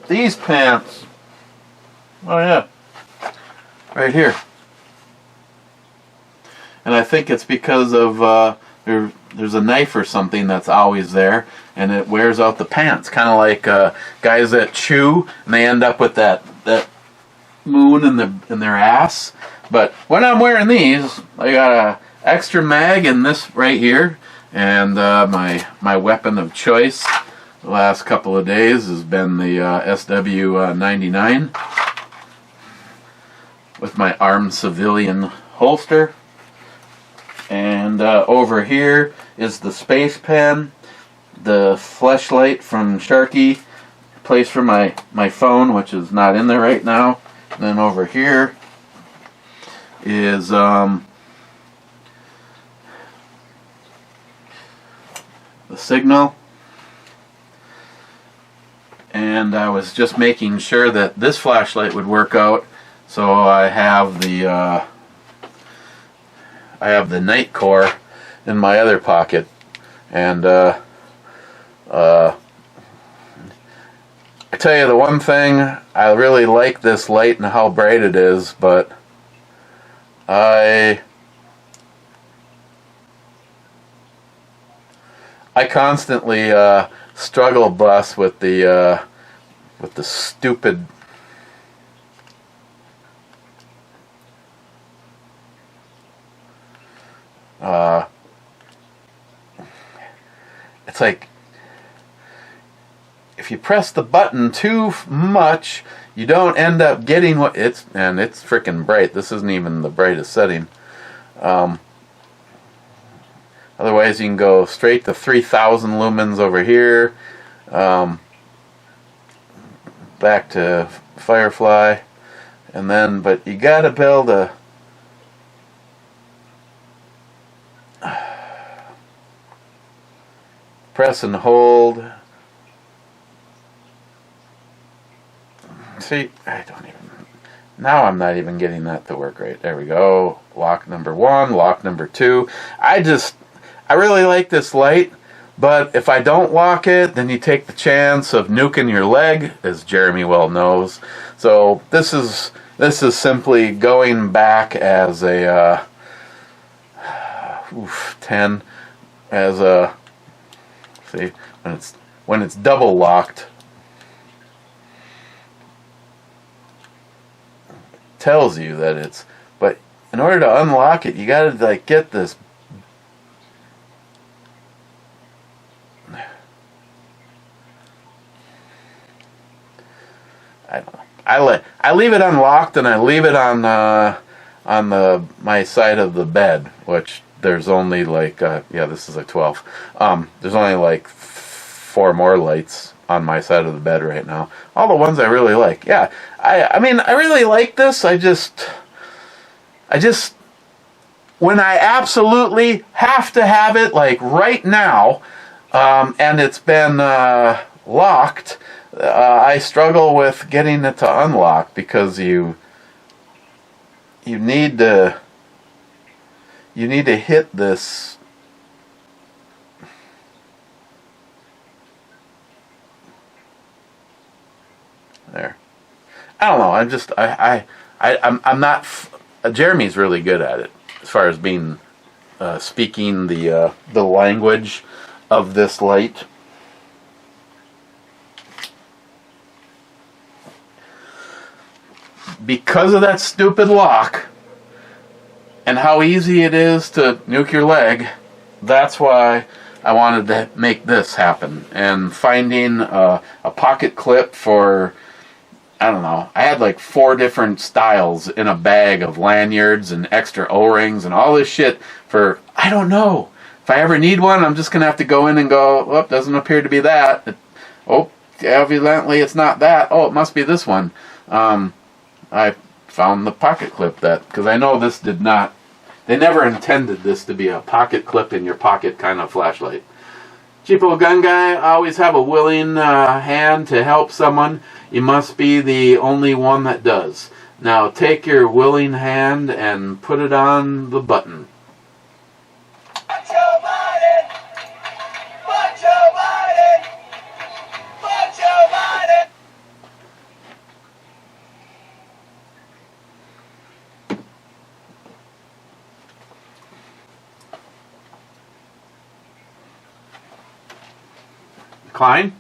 These pants, oh yeah, right here. And I think it's because of there's a knife or something that's always there, and it wears out the pants. Kind of like guys that chew and they end up with that moon in their ass. But when I'm wearing these, I got a extra mag in this right here, and my weapon of choice the last couple of days has been the SW99 with my armed civilian holster. And over here is the space pen, the flashlight from Sharky, place for my phone, which is not in there right now. And then over here is the signal. And I was just making sure that this flashlight would work out, so I have the night core in my other pocket. And I tell you the one thing, I really like this light and how bright it is, but I constantly struggle bus with the stupid it's like if you press the button too much, you don't end up getting what it's, and it's freaking bright. This isn't even the brightest setting. Otherwise, you can go straight to 3,000 lumens over here. Back to Firefly, and then, but you gotta be able to press and hold. See, I don't even, now I'm not even getting that to work right. There we go. Lock number 1, lock number 2. I really like this light, but if I don't lock it, then you take the chance of nuking your leg, as Jeremy well knows. So this is simply going back as a 10, as a, see, when it's double locked, tells you that it's, but in order to unlock it, you gotta like get this I don't know. I leave it unlocked, and I leave it on my side of the bed, which there's only like yeah, this is a 12. There's only like 4 more lights on my side of the bed right now. All the ones I really like. Yeah, I mean I really like this. I just when I absolutely have to have it, like right now, and it's been locked, I struggle with getting it to unlock, because you need to hit this. There. I don't know. I'm not. Jeremy's really good at it as far as being speaking the language of this light. Because of that stupid lock and how easy it is to nuke your leg, that's why I wanted to make this happen. And finding a pocket clip for, I don't know, I had like 4 different styles in a bag of lanyards and extra O-rings and all this shit for, I don't know. If I ever need one, I'm just going to have to go in and go, oh, doesn't appear to be that. Oh, evidently it's not that. Oh, it must be this one. I found the pocket clip that, because I know this did not, they never intended this to be a pocket clip in your pocket kind of flashlight. Cheapo gun guy, always have a willing hand to help someone. You must be the only one that does. Now take your willing hand and put it on the button. Klein,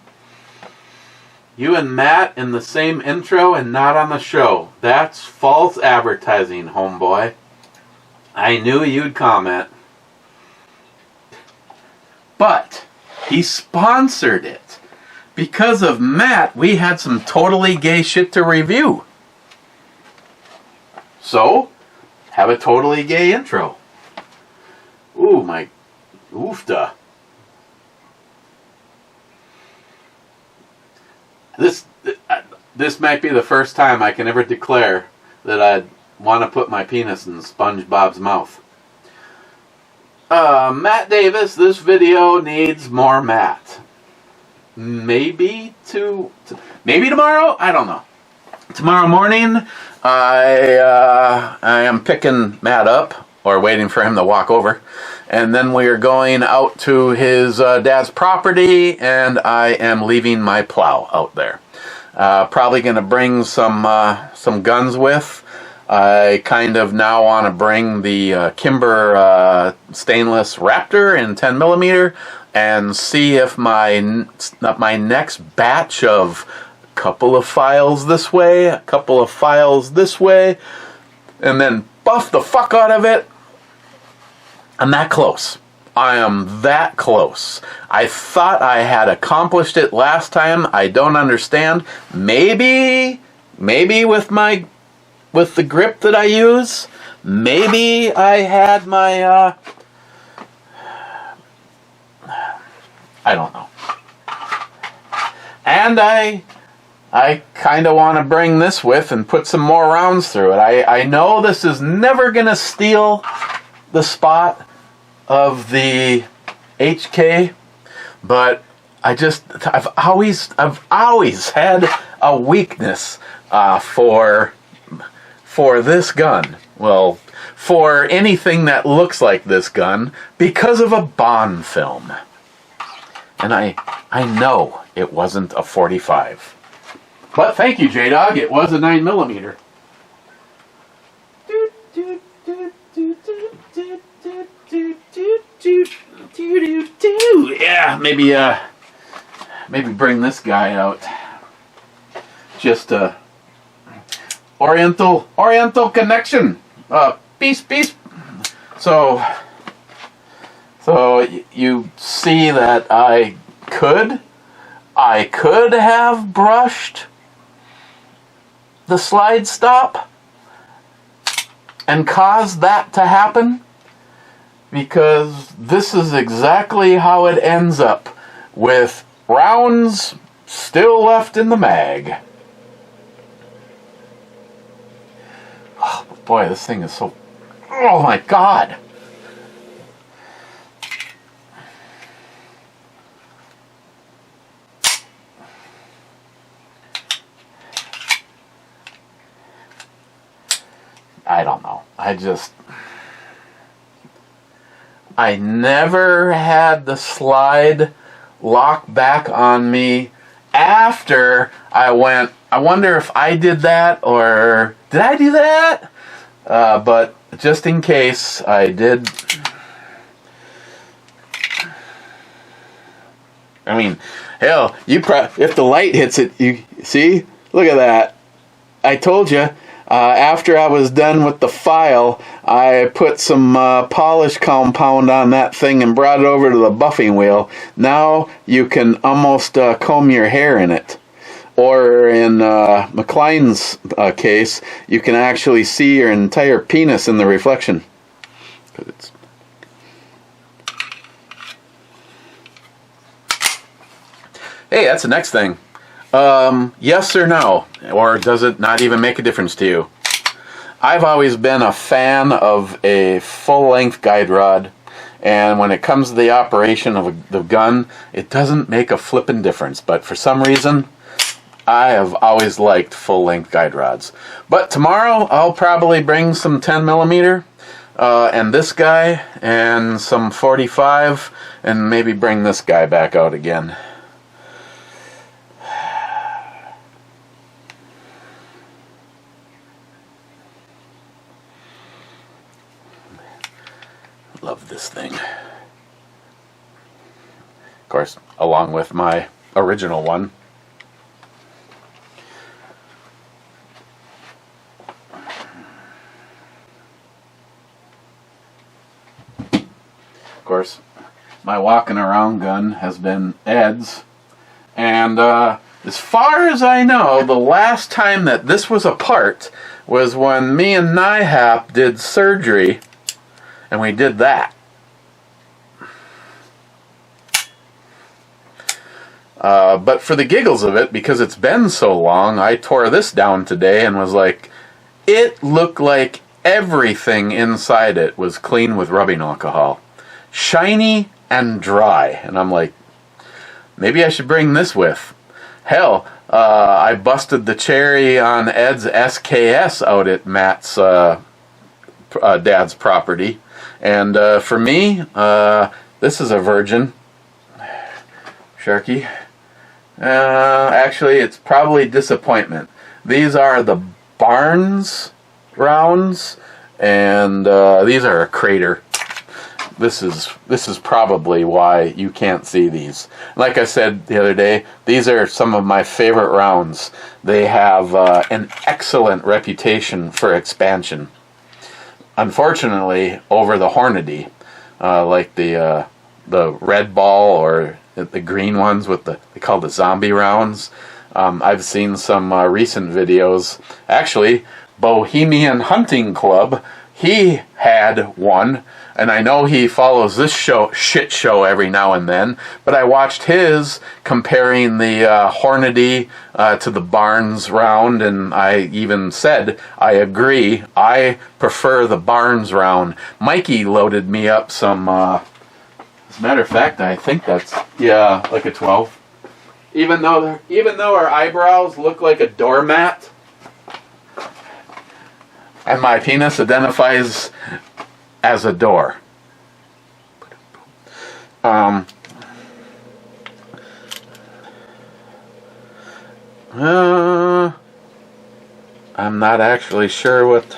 you and Matt in the same intro and not on the show. That's false advertising, homeboy. I knew you'd comment. But he sponsored it. Because of Matt, we had some totally gay shit to review. So, have a totally gay intro. Ooh, my oofda. This might be the first time I can ever declare that I'd want to put my penis in SpongeBob's mouth. Matt Davis, this video needs more Matt. Maybe tomorrow? I don't know. Tomorrow morning, I am picking Matt up, or waiting for him to walk over. And then we are going out to his dad's property, and I am leaving my plow out there. Probably going to bring some guns with. I kind of now want to bring the Kimber stainless Raptor in 10mm and see if my next batch of couple of files this way, a couple of files this way, and then buff the fuck out of it. I'm that close. I am that close. I thought I had accomplished it last time. I don't understand. Maybe with the grip that I use, maybe I had my I don't know. And I kind of want to bring this with and put some more rounds through it. I know this is never going to steal the spot of the HK, but I've always had a weakness for this gun. Well, for anything that looks like this gun because of a Bond film. And I know it wasn't a .45. But thank you, J-Dog. It was a 9mm. Yeah, maybe bring this guy out. Just Oriental connection. Peace. So you see that I could have brushed the slide stop and caused that to happen, because this is exactly how it ends up, with rounds still left in the mag. Oh boy, this thing is so Oh my God. I don't know. I never had the slide lock back on me after I went. I wonder if I did that, or did I do that? But just in case I did. I mean, hell, if the light hits it, you see? Look at that. I told you. After I was done with the file, I put some polish compound on that thing and brought it over to the buffing wheel. Now you can almost comb your hair in it. Or in McLean's case, you can actually see your entire penis in the reflection. Hey, that's the next thing. Yes or no? Or does it not even make a difference to you? I've always been a fan of a full-length guide rod, and when it comes to the operation of the gun, it doesn't make a flippin' difference. But for some reason, I have always liked full-length guide rods. But tomorrow, I'll probably bring some 10mm, and this guy, and some 45, and maybe bring this guy back out again. Love this thing. Of course, along with my original one. Of course, my walking around gun has been Ed's. And as far as I know, the last time that this was apart was when me and Nihap did surgery. And we did that. But for the giggles of it, because it's been so long, I tore this down today and was like, it looked like everything inside it was clean with rubbing alcohol. Shiny and dry. And I'm like, maybe I should bring this with. Hell, I busted the cherry on Ed's SKS out at Matt's dad's property. And for me, this is a virgin. Sharky. Actually, it's probably disappointment. These are the Barnes rounds, and these are a crater. This is probably why you can't see these. Like I said the other day, these are some of my favorite rounds. They have an excellent reputation for expansion. Unfortunately, over the Hornady, like the red ball or the green ones with they call the zombie rounds. I've seen some recent videos. Actually, Bohemian Hunting Club, he had one, and I know he follows this shit show every now and then, but I watched his comparing the Hornady to the Barnes round, and I even said, I agree, I prefer the Barnes round. Mikey loaded me up some, as a matter of fact, I think that's, yeah, like a 12. Even though our eyebrows look like a doormat, and my penis identifies as a door. I'm not actually sure what...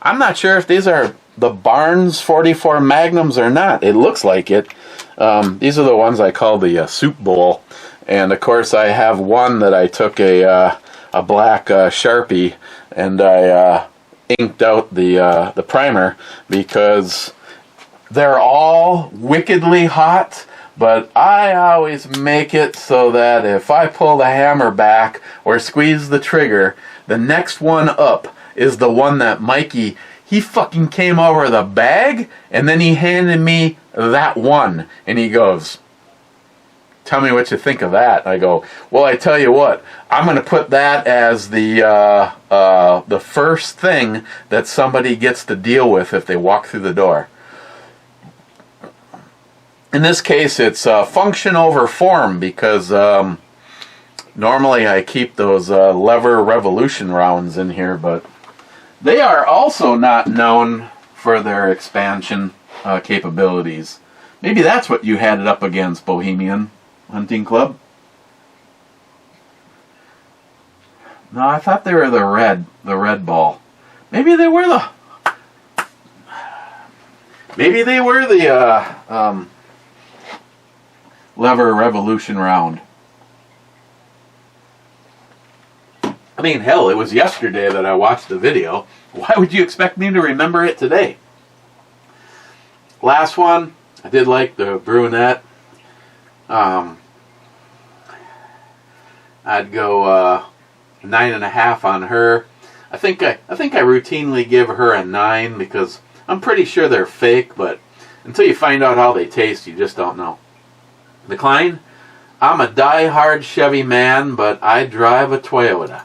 I'm not sure if these are the Barnes 44 Magnums or not. It looks like it. These are the ones I call the soup bowl. And of course I have one that I took a black Sharpie and I inked out the primer because they're all wickedly hot, but I always make it so that if I pull the hammer back or squeeze the trigger, the next one up is the one that Mikey, he fucking came over the bag and then he handed me that one and he goes, tell me what you think of that. I go, well, I tell you what, I'm going to put that as the first thing that somebody gets to deal with if they walk through the door. In this case, it's function over form, because normally I keep those lever revolution rounds in here, but they are also not known for their expansion capabilities. Maybe that's what you had it up against, Bohemian Hunting Club. No, I thought they were the red ball. Maybe they were the lever revolution round. I mean, hell, it was yesterday that I watched the video. Why would you expect me to remember it today? Last one, I did like the brunette. I'd go 9.5 on her. I think I routinely give her a 9 because I'm pretty sure they're fake, but until you find out how they taste, you just don't know. The Klein, I'm a die-hard Chevy man, but I drive a Toyota.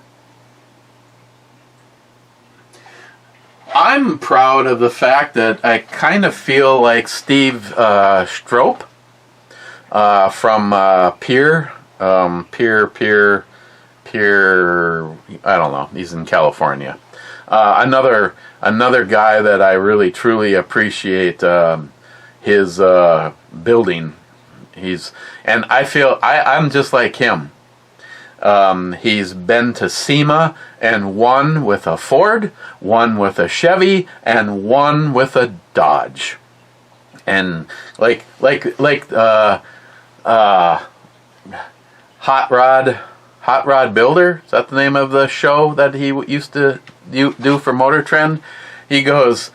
I'm proud of the fact that I kind of feel like Steve Strope from Pier, I don't know, he's in California. Another guy that I really truly appreciate his building. And I feel I'm just like him. He's been to SEMA and won with a Ford, one with a Chevy, and one with a Dodge. And like Hot Rod Builder, is that the name of the show that he used to do for Motor Trend? He goes,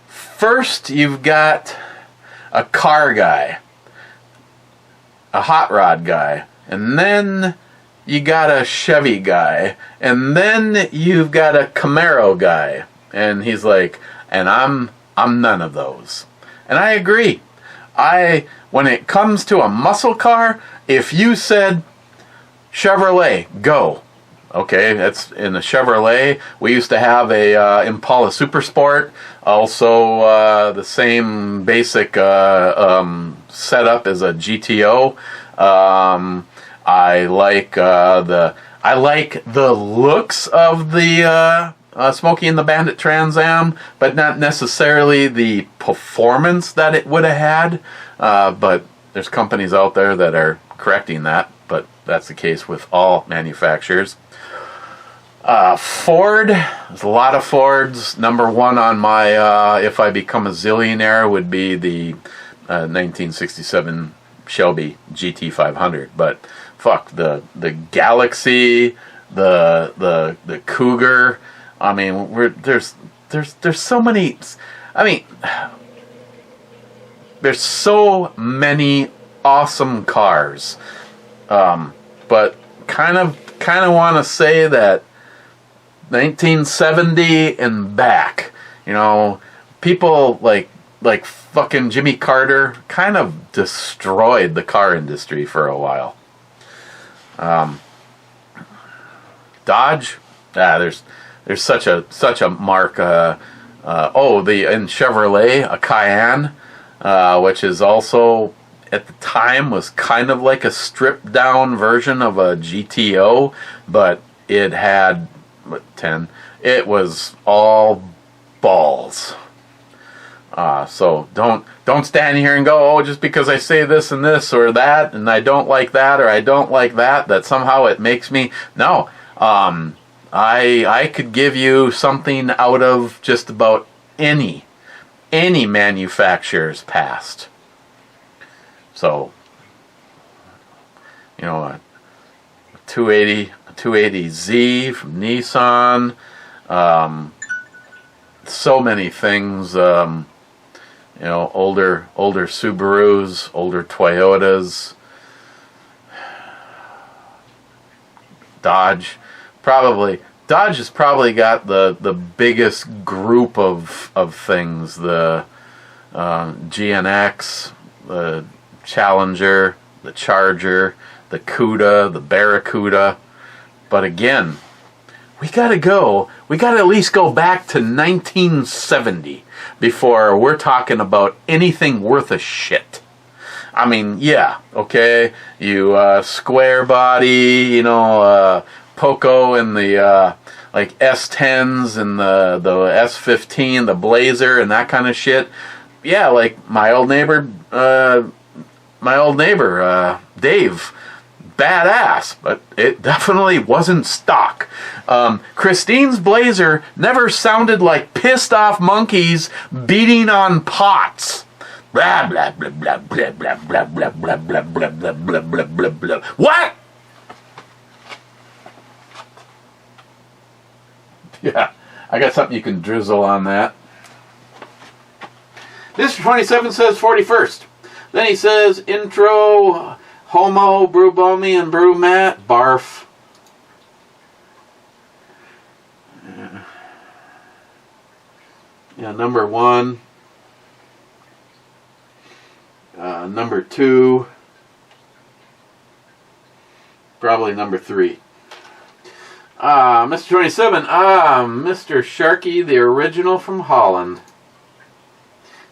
first you've got a car guy, a hot rod guy, and then you got a Chevy guy, and then you've got a Camaro guy. And he's like, and I'm none of those. And I agree. When it comes to a muscle car, if you said Chevrolet, go. Okay, that's in a Chevrolet. We used to have a Impala Super Sport, also the same basic setup as a GTO. I like the looks of the Smokey and the Bandit Trans Am, but not necessarily the performance that it would have had. But there's companies out there that are correcting that, but that's the case with all manufacturers. Ford, there's a lot of Fords. Number one on my if I become a zillionaire would be the 1967 Shelby GT500. But fuck, the Galaxy, the Cougar. I mean, there's so many. I mean, there's so many awesome cars. But kind of want to say that 1970 and back, people like fucking Jimmy Carter kind of destroyed the car industry for a while. Dodge, there's such a mark. In Chevrolet, a Cayenne, which is also at the time was kind of like a stripped down version of a GTO, but it had 10. It was all balls. So don't stand here and go, oh, just because I say this and this or that, and I don't like that or I don't like that somehow it makes me. No, I could give you something out of just about any manufacturer's past. So, a 280Z from Nissan, so many things. Older Subarus, older Toyotas, Dodge has probably got the biggest group of things. The GNX, the Challenger, the Charger, the Cuda, the Barracuda. But again, we got to at least go back to 1970 before we're talking about anything worth a shit. I mean, yeah, okay, you square body, Poco and the like S10s and the S15, the Blazer and that kind of shit. Yeah, like my old neighbor, Dave, badass, but it definitely wasn't stock. Christine's Blazer never sounded like pissed off monkeys beating on pots. Blah blah blah blah blah blah blah blah blah blah blah blah blah blah blah blah. What? Yeah, I got something you can drizzle on that. Mr. 27 says 41st. Then he says intro, homo, brew balmy, and brew mat. Barf. Yeah, number 1. Number 2. Probably number 3. Mr. 27. Mr. Sharky, the original from Holland.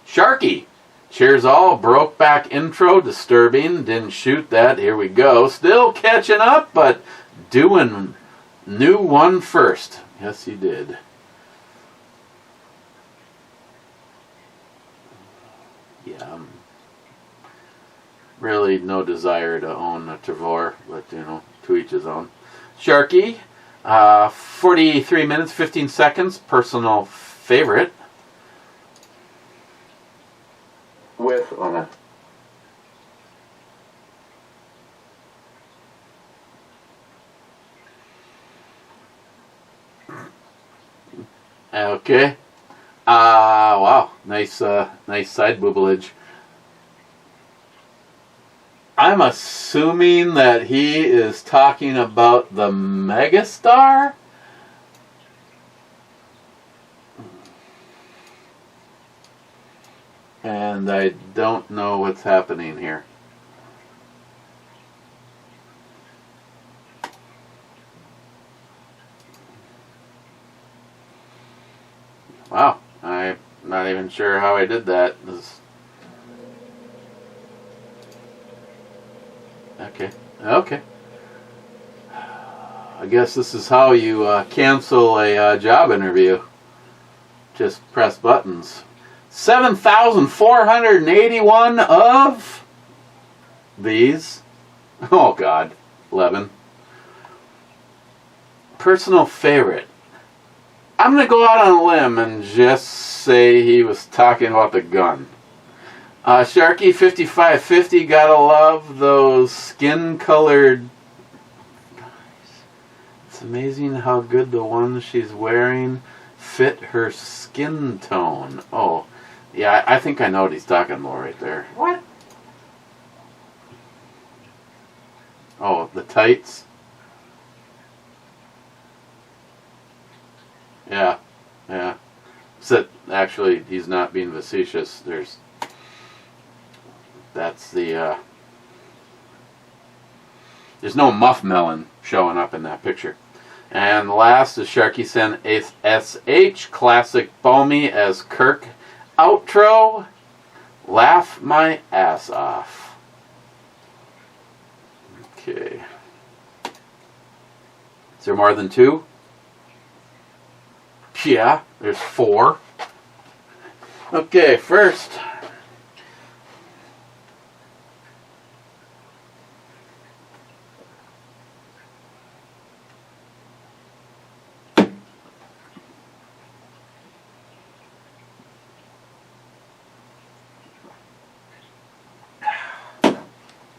Sharky. Cheers all. Broke back intro. Disturbing. Didn't shoot that. Here we go. Still catching up, but doing new one first. Yes, he did. Yeah. Really no desire to own a Tavor, but to each his own. Sharky. 43 minutes, 15 seconds. Personal favorite. With on a okay. Wow, nice side booblage. I'm assuming that he is talking about the Megastar. And I don't know what's happening here. Wow, I'm not even sure how I did that. Okay. I guess this is how you cancel a job interview. Just press buttons. 7,481 of these. Oh God, 11. Personal favorite. I'm going to go out on a limb and just say he was talking about the gun. Sharky 5550, gotta love those skin-colored. It's amazing how good the ones she's wearing fit her skin tone. Oh, yeah, I think I know what he's talking about right there. What? Oh, the tights? Yeah. So, actually, he's not being facetious. That's the, there's no muff melon showing up in that picture. And the last is Sharky Sen SH, classic Bomi as Kirk. Outro, laugh my ass off. Okay. Is there more than 2? Yeah, there's 4. Okay, first.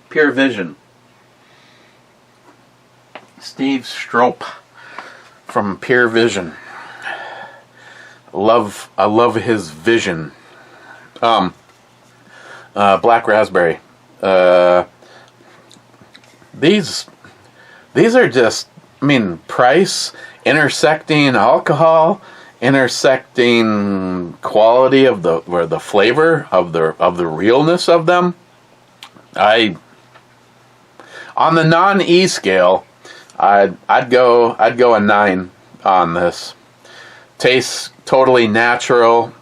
Pure Vision. Steve Strope from Pure Vision. I love his vision. Black Raspberry. These are just, price, intersecting alcohol, intersecting quality of the flavor of the realness of them. On the non-E scale, I'd go a 9 on this. Tastes totally natural.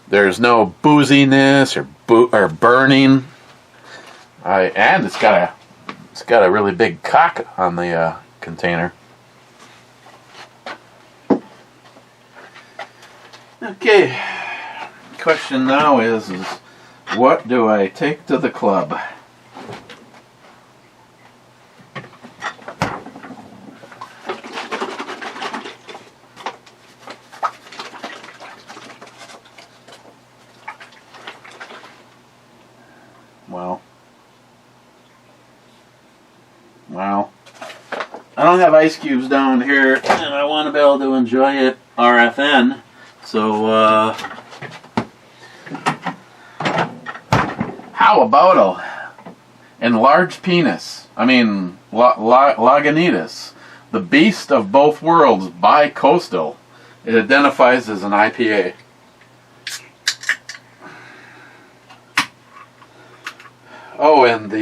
There's no booziness or burning. And it's got a really big cock on the container. Okay. Question now is what do I take to the club? Well, I don't have ice cubes down here, and I want to be able to enjoy it RFN. So, how about a enlarged penis? I mean, Lagunitas, the beast of both worlds, bi-coastal. It identifies as an IPA. Oh, and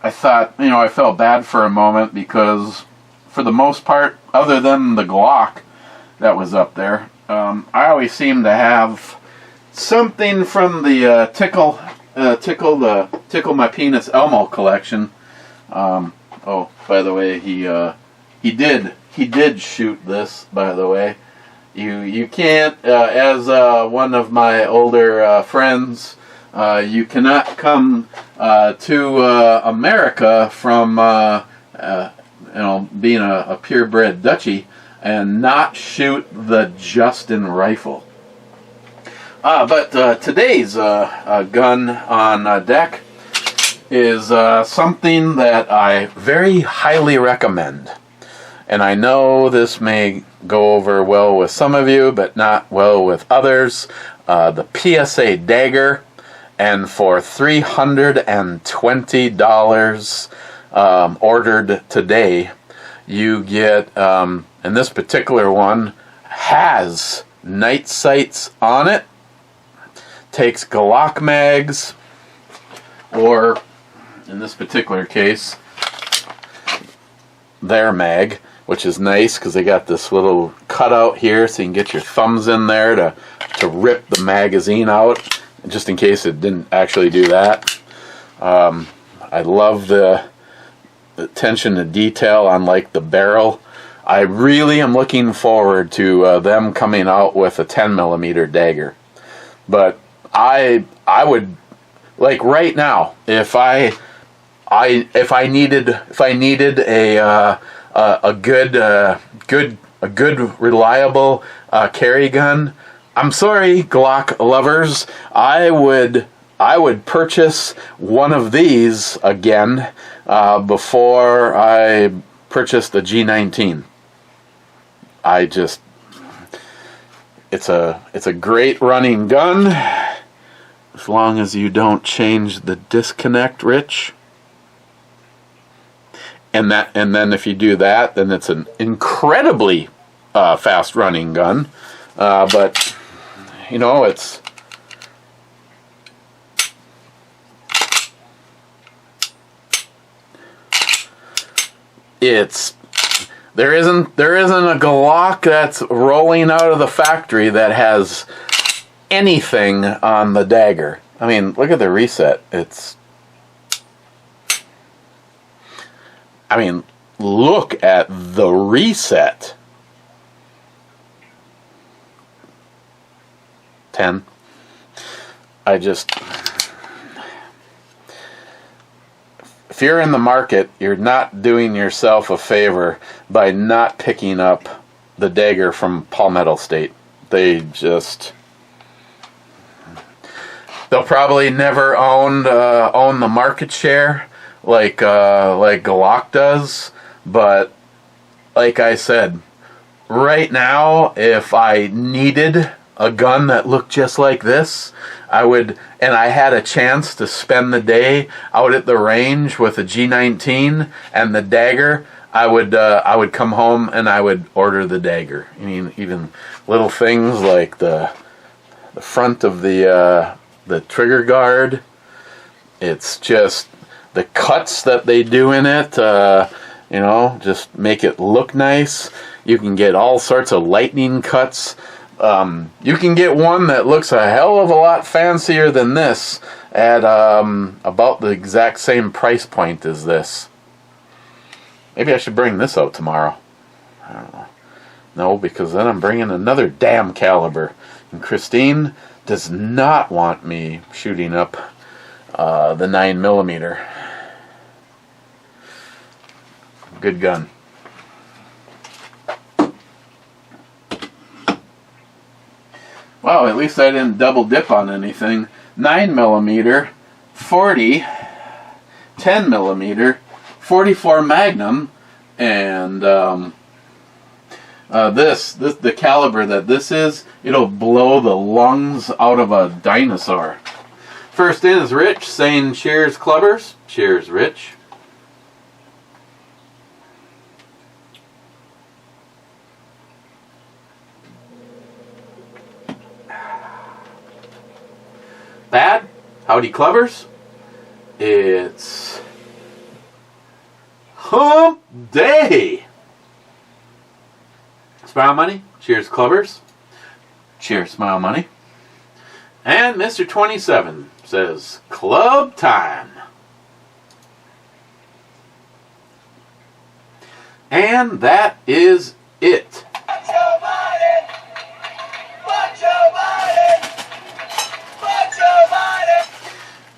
I thought, I felt bad for a moment because, for the most part, other than the Glock that was up there, I always seem to have something from the Tickle My Penis Elmo collection. Oh, by the way, he did shoot this. By the way, you can't, as one of my older friends. You cannot come to America from being a purebred Dutchie and not shoot the Justin rifle. But today's gun on deck is something that I very highly recommend. And I know this may go over well with some of you, but not well with others. The PSA Dagger. And for $320 ordered today, you get, and this particular one has night sights on it, takes Glock mags, or in this particular case, their mag, which is nice because they got this little cutout here so you can get your thumbs in there to rip the magazine out. Just in case it didn't actually do that. I love the attention to detail on like the barrel. I really am looking forward to them coming out with a 10mm dagger. But I would, like right now, if I needed a good reliable carry gun. I'm sorry, Glock lovers. I would purchase one of these again before I purchased the G19. It's a great running gun as long as you don't change the disconnect, Rich. And then if you do that, then it's an incredibly fast running gun. But there isn't a Glock that's rolling out of the factory that has anything on the dagger. I mean, look at the reset. Look at the reset. 10. If you're in the market, you're not doing yourself a favor by not picking up the dagger from Palmetto State. They'll probably never own the market share like Glock does, but like I said, right now, if I needed a gun that looked just like this, and I had a chance to spend the day out at the range with a G19 and the dagger, I would come home and I would order the dagger. I mean, even little things like the front of the trigger guard, It's just the cuts that they do in it, you know, just make it look nice. You can get all sorts of lightning cuts. You can get one that looks a hell of a lot fancier than this at about the exact same price point as this. Maybe I should bring this out tomorrow. I don't know. No, because then I'm bringing another damn caliber. And Christine does not want me shooting up the 9mm. Good gun. Well, at least I didn't double dip on anything. 9mm, 40, 10mm, 44 Magnum, and the caliber that this is, it'll blow the lungs out of a dinosaur. First in is Rich saying cheers, clubbers. Cheers, Rich. Bad? Howdy, clubbers. It's Hump Day. Smile Money. Cheers, clubbers. Cheers, Smile Money. And Mr. 27 says, club time. And that is it.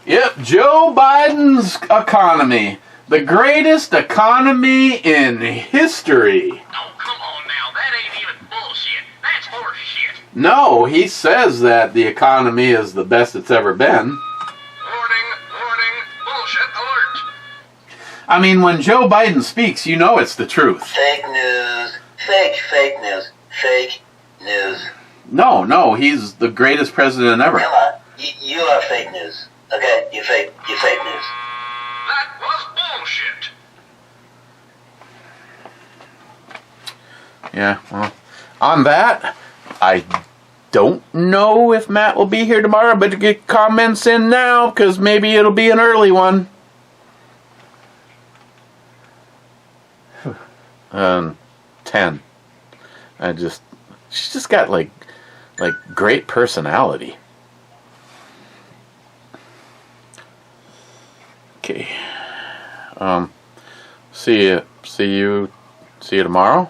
Yep, Joe Biden's economy. The greatest economy in history. Oh, come on now. That ain't even bullshit. That's horse shit. No, he says that the economy is the best it's ever been. Warning, warning, bullshit alert. I mean, when Joe Biden speaks, you know it's the truth. Fake news. Fake news. Fake news. No, he's the greatest president ever. Come on. You are fake news. Okay? You fake news. That was bullshit. Yeah, well, on that, I don't know if Matt will be here tomorrow, but get comments in now, because maybe it'll be an early one. 10. She's just got like great personality. Okay. See you tomorrow.